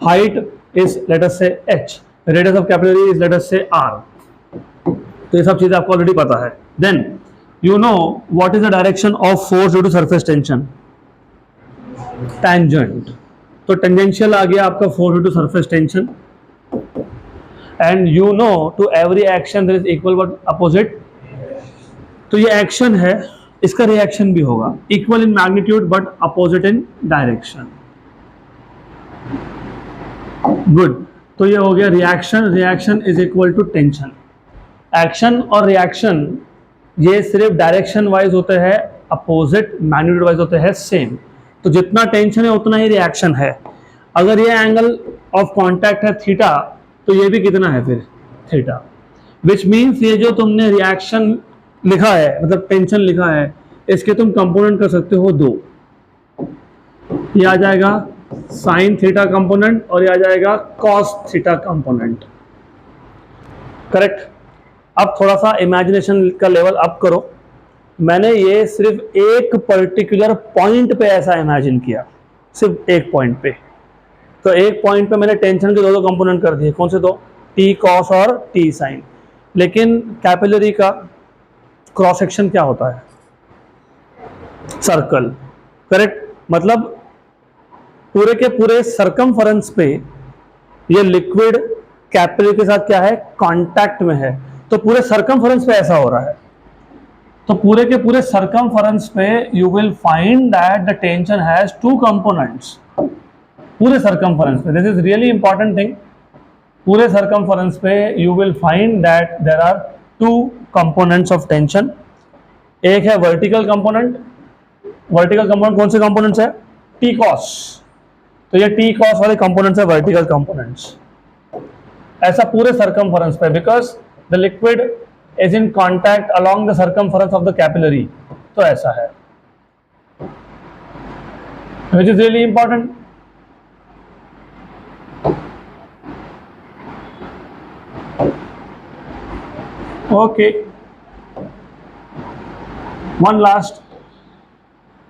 Height is late us से h, radius of capillary is late us से r. तो ये सब चीजें आपको ऑलरेडी पता है. Then you know what is the direction of force due to surface tension? Tangent. तो टेंजेंशियल आ गया आपका force due to surface tension. And you know to every action there is equal but opposite. तो ये एक्शन है, इसका रिएक्शन भी होगा. Equal in magnitude but opposite in direction. Good. तो ये हो गया reaction. Reaction is equal to tension. Action और रिएक्शन ये सिर्फ डायरेक्शन वाइज होते हैं, अपोजिट मैग्नीट्यूड वाइज होते हैं सेम. तो जितना टेंशन है उतना ही रिएक्शन है. अगर ये एंगल ऑफ कांटेक्ट है थीटा, तो ये भी कितना है फिर? थीटा. विच मीन्स ये जो तुमने रिएक्शन लिखा है मतलब टेंशन लिखा है, इसके तुम कंपोनेंट कर सकते हो दो. ये आ जाएगा साइन थीटा कंपोनेंट और ये आ जाएगा कॉस थीटा कंपोनेंट. करेक्ट. अब थोड़ा सा इमेजिनेशन का लेवल अप करो. मैंने ये सिर्फ एक पर्टिकुलर पॉइंट पे ऐसा इमेजिन किया, सिर्फ एक पॉइंट पे. तो एक पॉइंट पे मैंने टेंशन के दो कंपोनेंट कर दिए. कौन से दो? टी कॉस और टी साइन. लेकिन कैपिलरी का क्रॉस सेक्शन क्या होता है? सर्कल. करेक्ट. मतलब पूरे के पूरे सरकमफरेंस पे ये लिक्विड कैपिलरी के साथ क्या है? कांटेक्ट में है. तो पूरे सरकमफरेंस पे ऐसा हो रहा है. तो पूरे के पूरे सरकमफरेंस पे you will find that the tension has two components. पूरे सरकमफरेंस पे, this is really important thing. पूरे सरकमफरेंस पे you will find that there are two components of tension. एक है वर्टिकल कंपोनेंट. वर्टिकल कंपोनेंट कौन से कंपोनेंट्स है? T cos. तो ये टी कॉस वाले कंपोनेंट्स है वर्टिकल कंपोनेंट्स, ऐसा पूरे सर्कमफरेंस पे, because the liquid is in contact along the circumference of the capillary, तो ऐसा है, which is really important. Okay, one last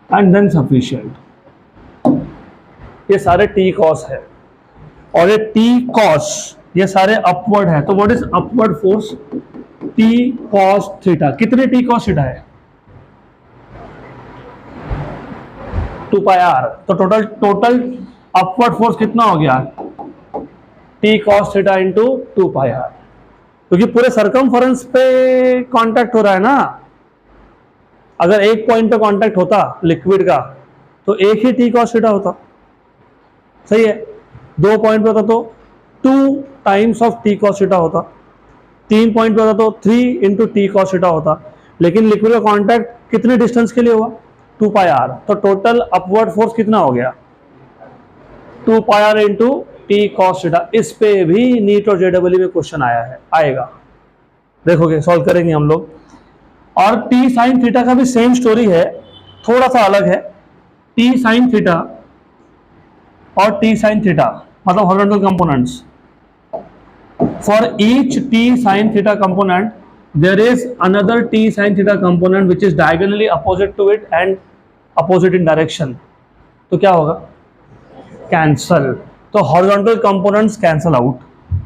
and than sufficient. ये सारे टी कॉस है और ये टी कॉस ये सारे अपवर्ड है, तो what is upward force? T cos theta. कितने टी कॉस थीटा है? 2 पाई आर. तो टोटल अपवर्ड फोर्स कितना हो गया? T cos theta into 2 pi R, क्योंकि पूरे सर्कमफरेंस पे कांटेक्ट हो रहा है ना. अगर एक पॉइंट पे कांटेक्ट होता लिक्विड का तो एक ही टी कॉस थीटा होता, सही है. 2 पॉइंट पे होता तो 2 times of T cos theta होता. 3 पॉइंट पे होता तो 3 इंटू टी कॉस थीटा होता. लेकिन लिक्विड का कांटेक्ट कितने डिस्टेंस के लिए हुआ? 2 पाई आर. तो टोटल अपवर्ड फोर्स कितना हो गया? 2 pi R into T cos theta. इस पे भी नीट और जेडब्ल्यू में क्वेश्चन आया है, आएगा, देखोगे, सॉल्व करेंगे हम लोग. और टी साइन थीटा का भी सेम स्टोरी है, थोड़ा सा अलग है. टी साइन थीटा और टी साइन थीटा मतलब horizontal components. For each T sine theta component there is another T sine theta component which is diagonally opposite to it and opposite in direction. तो क्या होगा? कैंसल. तो हॉरिजॉन्टल कंपोनेंट्स कैंसल आउट,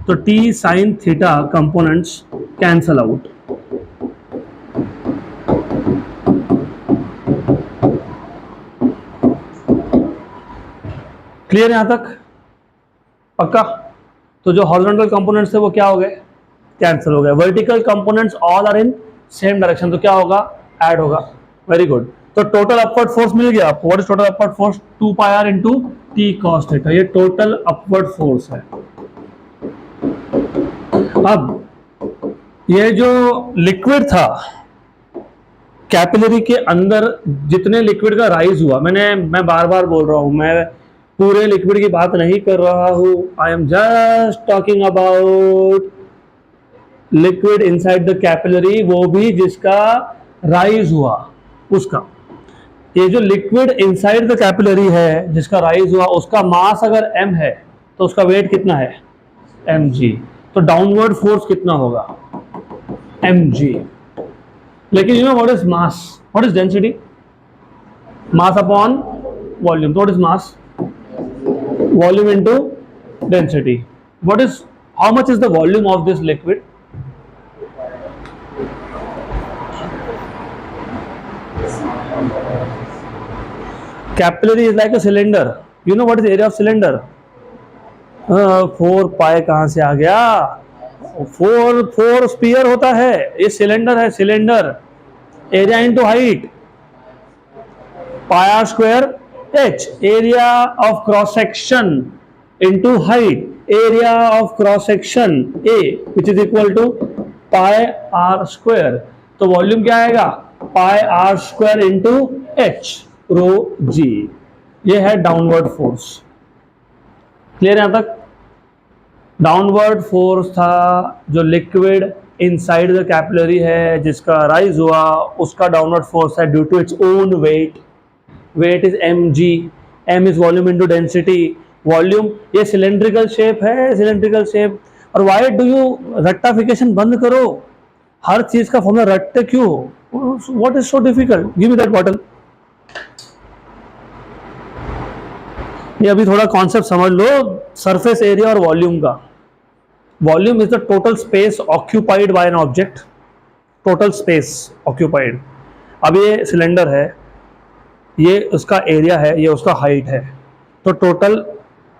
तो T sine theta components cancel out. Clear यहां तक? पक्का? तो जो हॉरिजॉन्टल कंपोनेंट्स थे वो क्या हो गए? कैंसिल हो गए. Vertical components all are in same direction, तो क्या होगा? ऐड होगा. Very good. तो टोटल अपवर्ड फोर्स मिल गया आपको. What is total upward force? 2 pi R into T cos theta. ये टोटल अपवर्ड फोर्स है. अब ये जो लिक्विड था कैपिलरी के अंदर, जितने लिक्विड का राइज हुआ, मैं बार बार बोल रहा हूं, मैं पूरे लिक्विड की बात नहीं कर रहा हूं. I am just talking about liquid inside the capillary, वो भी जिसका राइज हुआ उसका. ये जो लिक्विड इनसाइड द कैपिलरी है जिसका राइज हुआ, उसका मास अगर m है तो उसका वेट कितना है? mg. तो डाउनवर्ड फोर्स कितना होगा? mg. लेकिन you know what is mass? What is density? Mass upon volume. तो what is mass? Volume into density. What is, how much is the volume of this liquid? Capillary is like a cylinder. You know what is area of cylinder? 4 पाई कहां से आ गया? 4 स्पीयर होता है, ये सिलेंडर है. Cylinder area into height, pi are square h. area of cross section into height, area of cross section A, which is equal to pi r square. तो वॉल्यूम क्या आएगा? pi r square into h rho g. ये है डाउनवर्ड फोर्स. क्लियर यहां तक? डाउनवर्ड फोर्स था जो लिक्विड इनसाइड द कैपिलरी है जिसका राइज हुआ, उसका डाउनवर्ड फोर्स है due to its own weight. Weight is mg. m is volume into density. Volume, ये सिलेंड्रिकल शेप है, सिलेंड्रिकल शेप. और वाई डू यू, रट्टाफिकेशन बंद करो. हर चीज का फॉर्मूला रटते क्यों? What is so difficult? Give me that bottle. ये अभी थोड़ा कॉन्सेप्ट समझ लो सरफेस एरिया और वॉल्यूम का. Volume is the total space occupied by an object. Total space occupied. अब ये सिलेंडर है, ये उसका एरिया है, ये उसका हाइट है. तो टोटल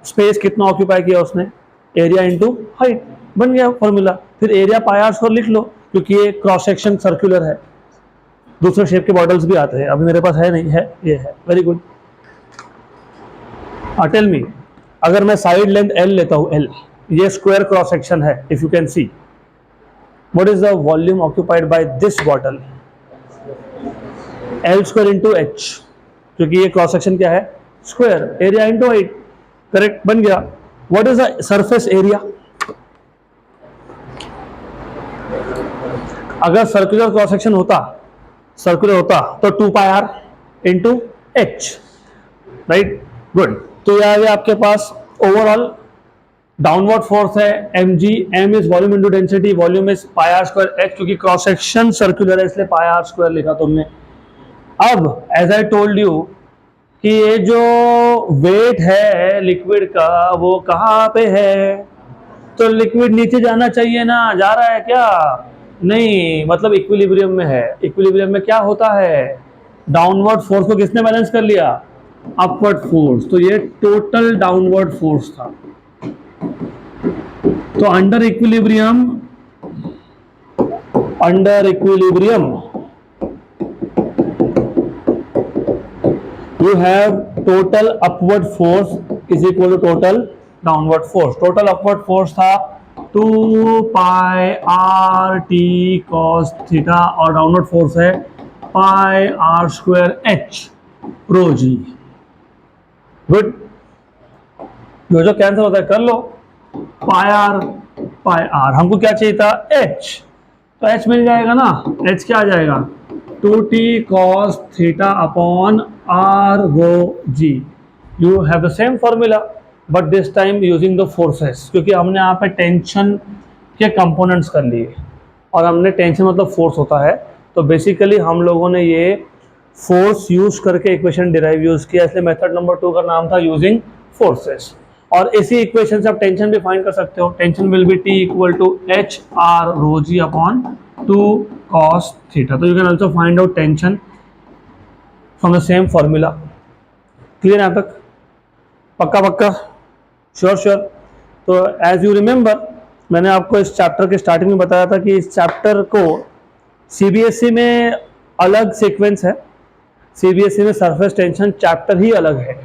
स्पेस कितना ऑक्यूपाई किया उसने? Area into height. बन गया फॉर्मूला. फिर एरिया पाई आर स्क्वायर लिख लो, क्योंकि ये क्रॉस सेक्शन सर्कुलर है. दूसरे शेप के बॉटल्स भी आते हैं, अभी मेरे पास है नहीं है, ये है. Very good. टेल मी, अगर मैं साइड लेंथ L लेता हूं, L, ये स्क्वायर क्रॉस सेक्शन है. If you can see, what is the volume occupied by this bottle? L square into H, क्योंकि ये क्रॉस सेक्शन क्या है? Square. Area into height. Correct, बन गया। What is the surface area? अगर सर्कुलर क्रॉस सेक्शन होता, सर्कुलर होता तो 2 pi R into H, right, good. तो यह आ आपके पास ओवरऑल डाउनवर्ड फोर्स है M G, M is volume into density, volume is pi are square H, क्योंकि क्रॉस सेक्शन सर्कुलर है इसलिए पाई आर स्क्वायर लिखा तुमने। अब एज आई टोल्ड यू कि ये जो वेट है लिक्विड का वो कहाँ पे है, तो लिक्विड नीचे जाना चाहिए ना, जा रहा है क्या? नहीं, मतलब इक्विलिब्रियम में है। इक्विलिब्रियम में क्या होता है? डाउनवर्ड फोर्स को किसने बैलेंस कर लिया? Upward force. तो ये टोटल डाउनवर्ड फोर्स था। तो under equilibrium you have total upward force is equal to total downward force. Total upward force था 2 pi R T cos theta और डाउनवर्ड फोर्स है pi are square H rho G. Good, जो कैंसिल होता है कर लो। पाई आर हमको क्या चाहिए था? एच, तो एच मिल जाएगा ना। एच क्या आ जाएगा? 2t cos theta upon r rho g. You have the same formula but this time using the forces, क्योंकि हमने यहाँ पे टेंशन के कंपोनेंट्स कर लिए और हमने टेंशन मतलब फोर्स होता है, तो बेसिकली हम लोगों ने ये फोर्स यूज करके इक्वेशन डिराइव यूज किया, इसलिए मेथड नंबर 2 का नाम था यूजिंग फोर्सेस। और इसी इक्वेशन से आप टेंशन भी फाइंड कर सकते हो। Tension will be T equal to H R rho G upon 2 cos theta. So you can also find out tension from the same formula. Clear यहाँ तक? पक्का? श्योर। तो एज यू रिमेंबर मैंने आपको इस चैप्टर के स्टार्टिंग में बताया था कि इस चैप्टर को सीबीएसई में अलग सीक्वेंस है। सीबीएसई में सरफेस टेंशन चैप्टर ही अलग है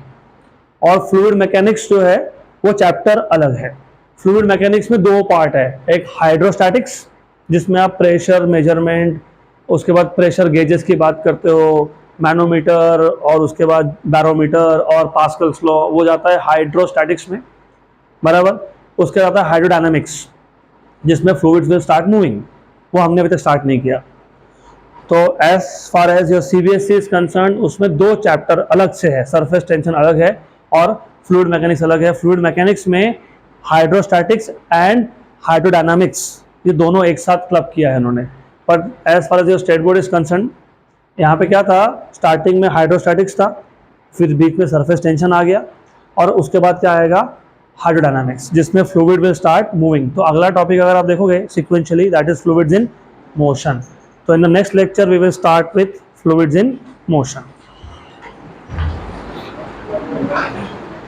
और फ्लूइड मैकेनिक्स जो है वो चैप्टर अलग है। फ्लूइड मैकेनिक्स में 2 पार्ट है, एक हाइड्रोस्टैटिक्स जिसमें आप प्रेशर मेजरमेंट, उसके बाद प्रेशर गेजेस की बात करते हो, मैनोमीटर और उसके बाद बैरोमीटर और पास्कल्स लॉ, वो जाता है हाइड्रोस्टैटिक्स में, बराबर। उसके बाद आता है हाइड्रोडायनामिक्स जिसमें फ्लूइड्स विल स्टार्ट मूविंग, वो हमने अभी तक स्टार्ट नहीं किया। तो as far as your CBSE is concern उसमें 2 चैप्टर अलग से है, सरफेस टेंशन अलग है और फ्लूइड मैकेनिक्स अलग है। फ्लूइड मैकेनिक्स में हाइड्रोस्टैटिक्स एंड हाइड्रोडायनामिक्स ये दोनों एक साथ क्लब किया है इन्होंने। But as far as your state board is concern यहाँ पे क्या था, स्टार्टिंग में हाइड्रोस्टैटिक्स था, फिर बीच में सरफेस टेंशन आ गया और उसके बाद क्या आएगा? हाइड्रोडायनामिक्स, जिसमें फ्लूइड विल स्टार्ट मूविंग। तो अगला टॉपिक अगर आप देखोगे sequentially that is fluids in motion. तो in the next lecture we will start with fluids in motion.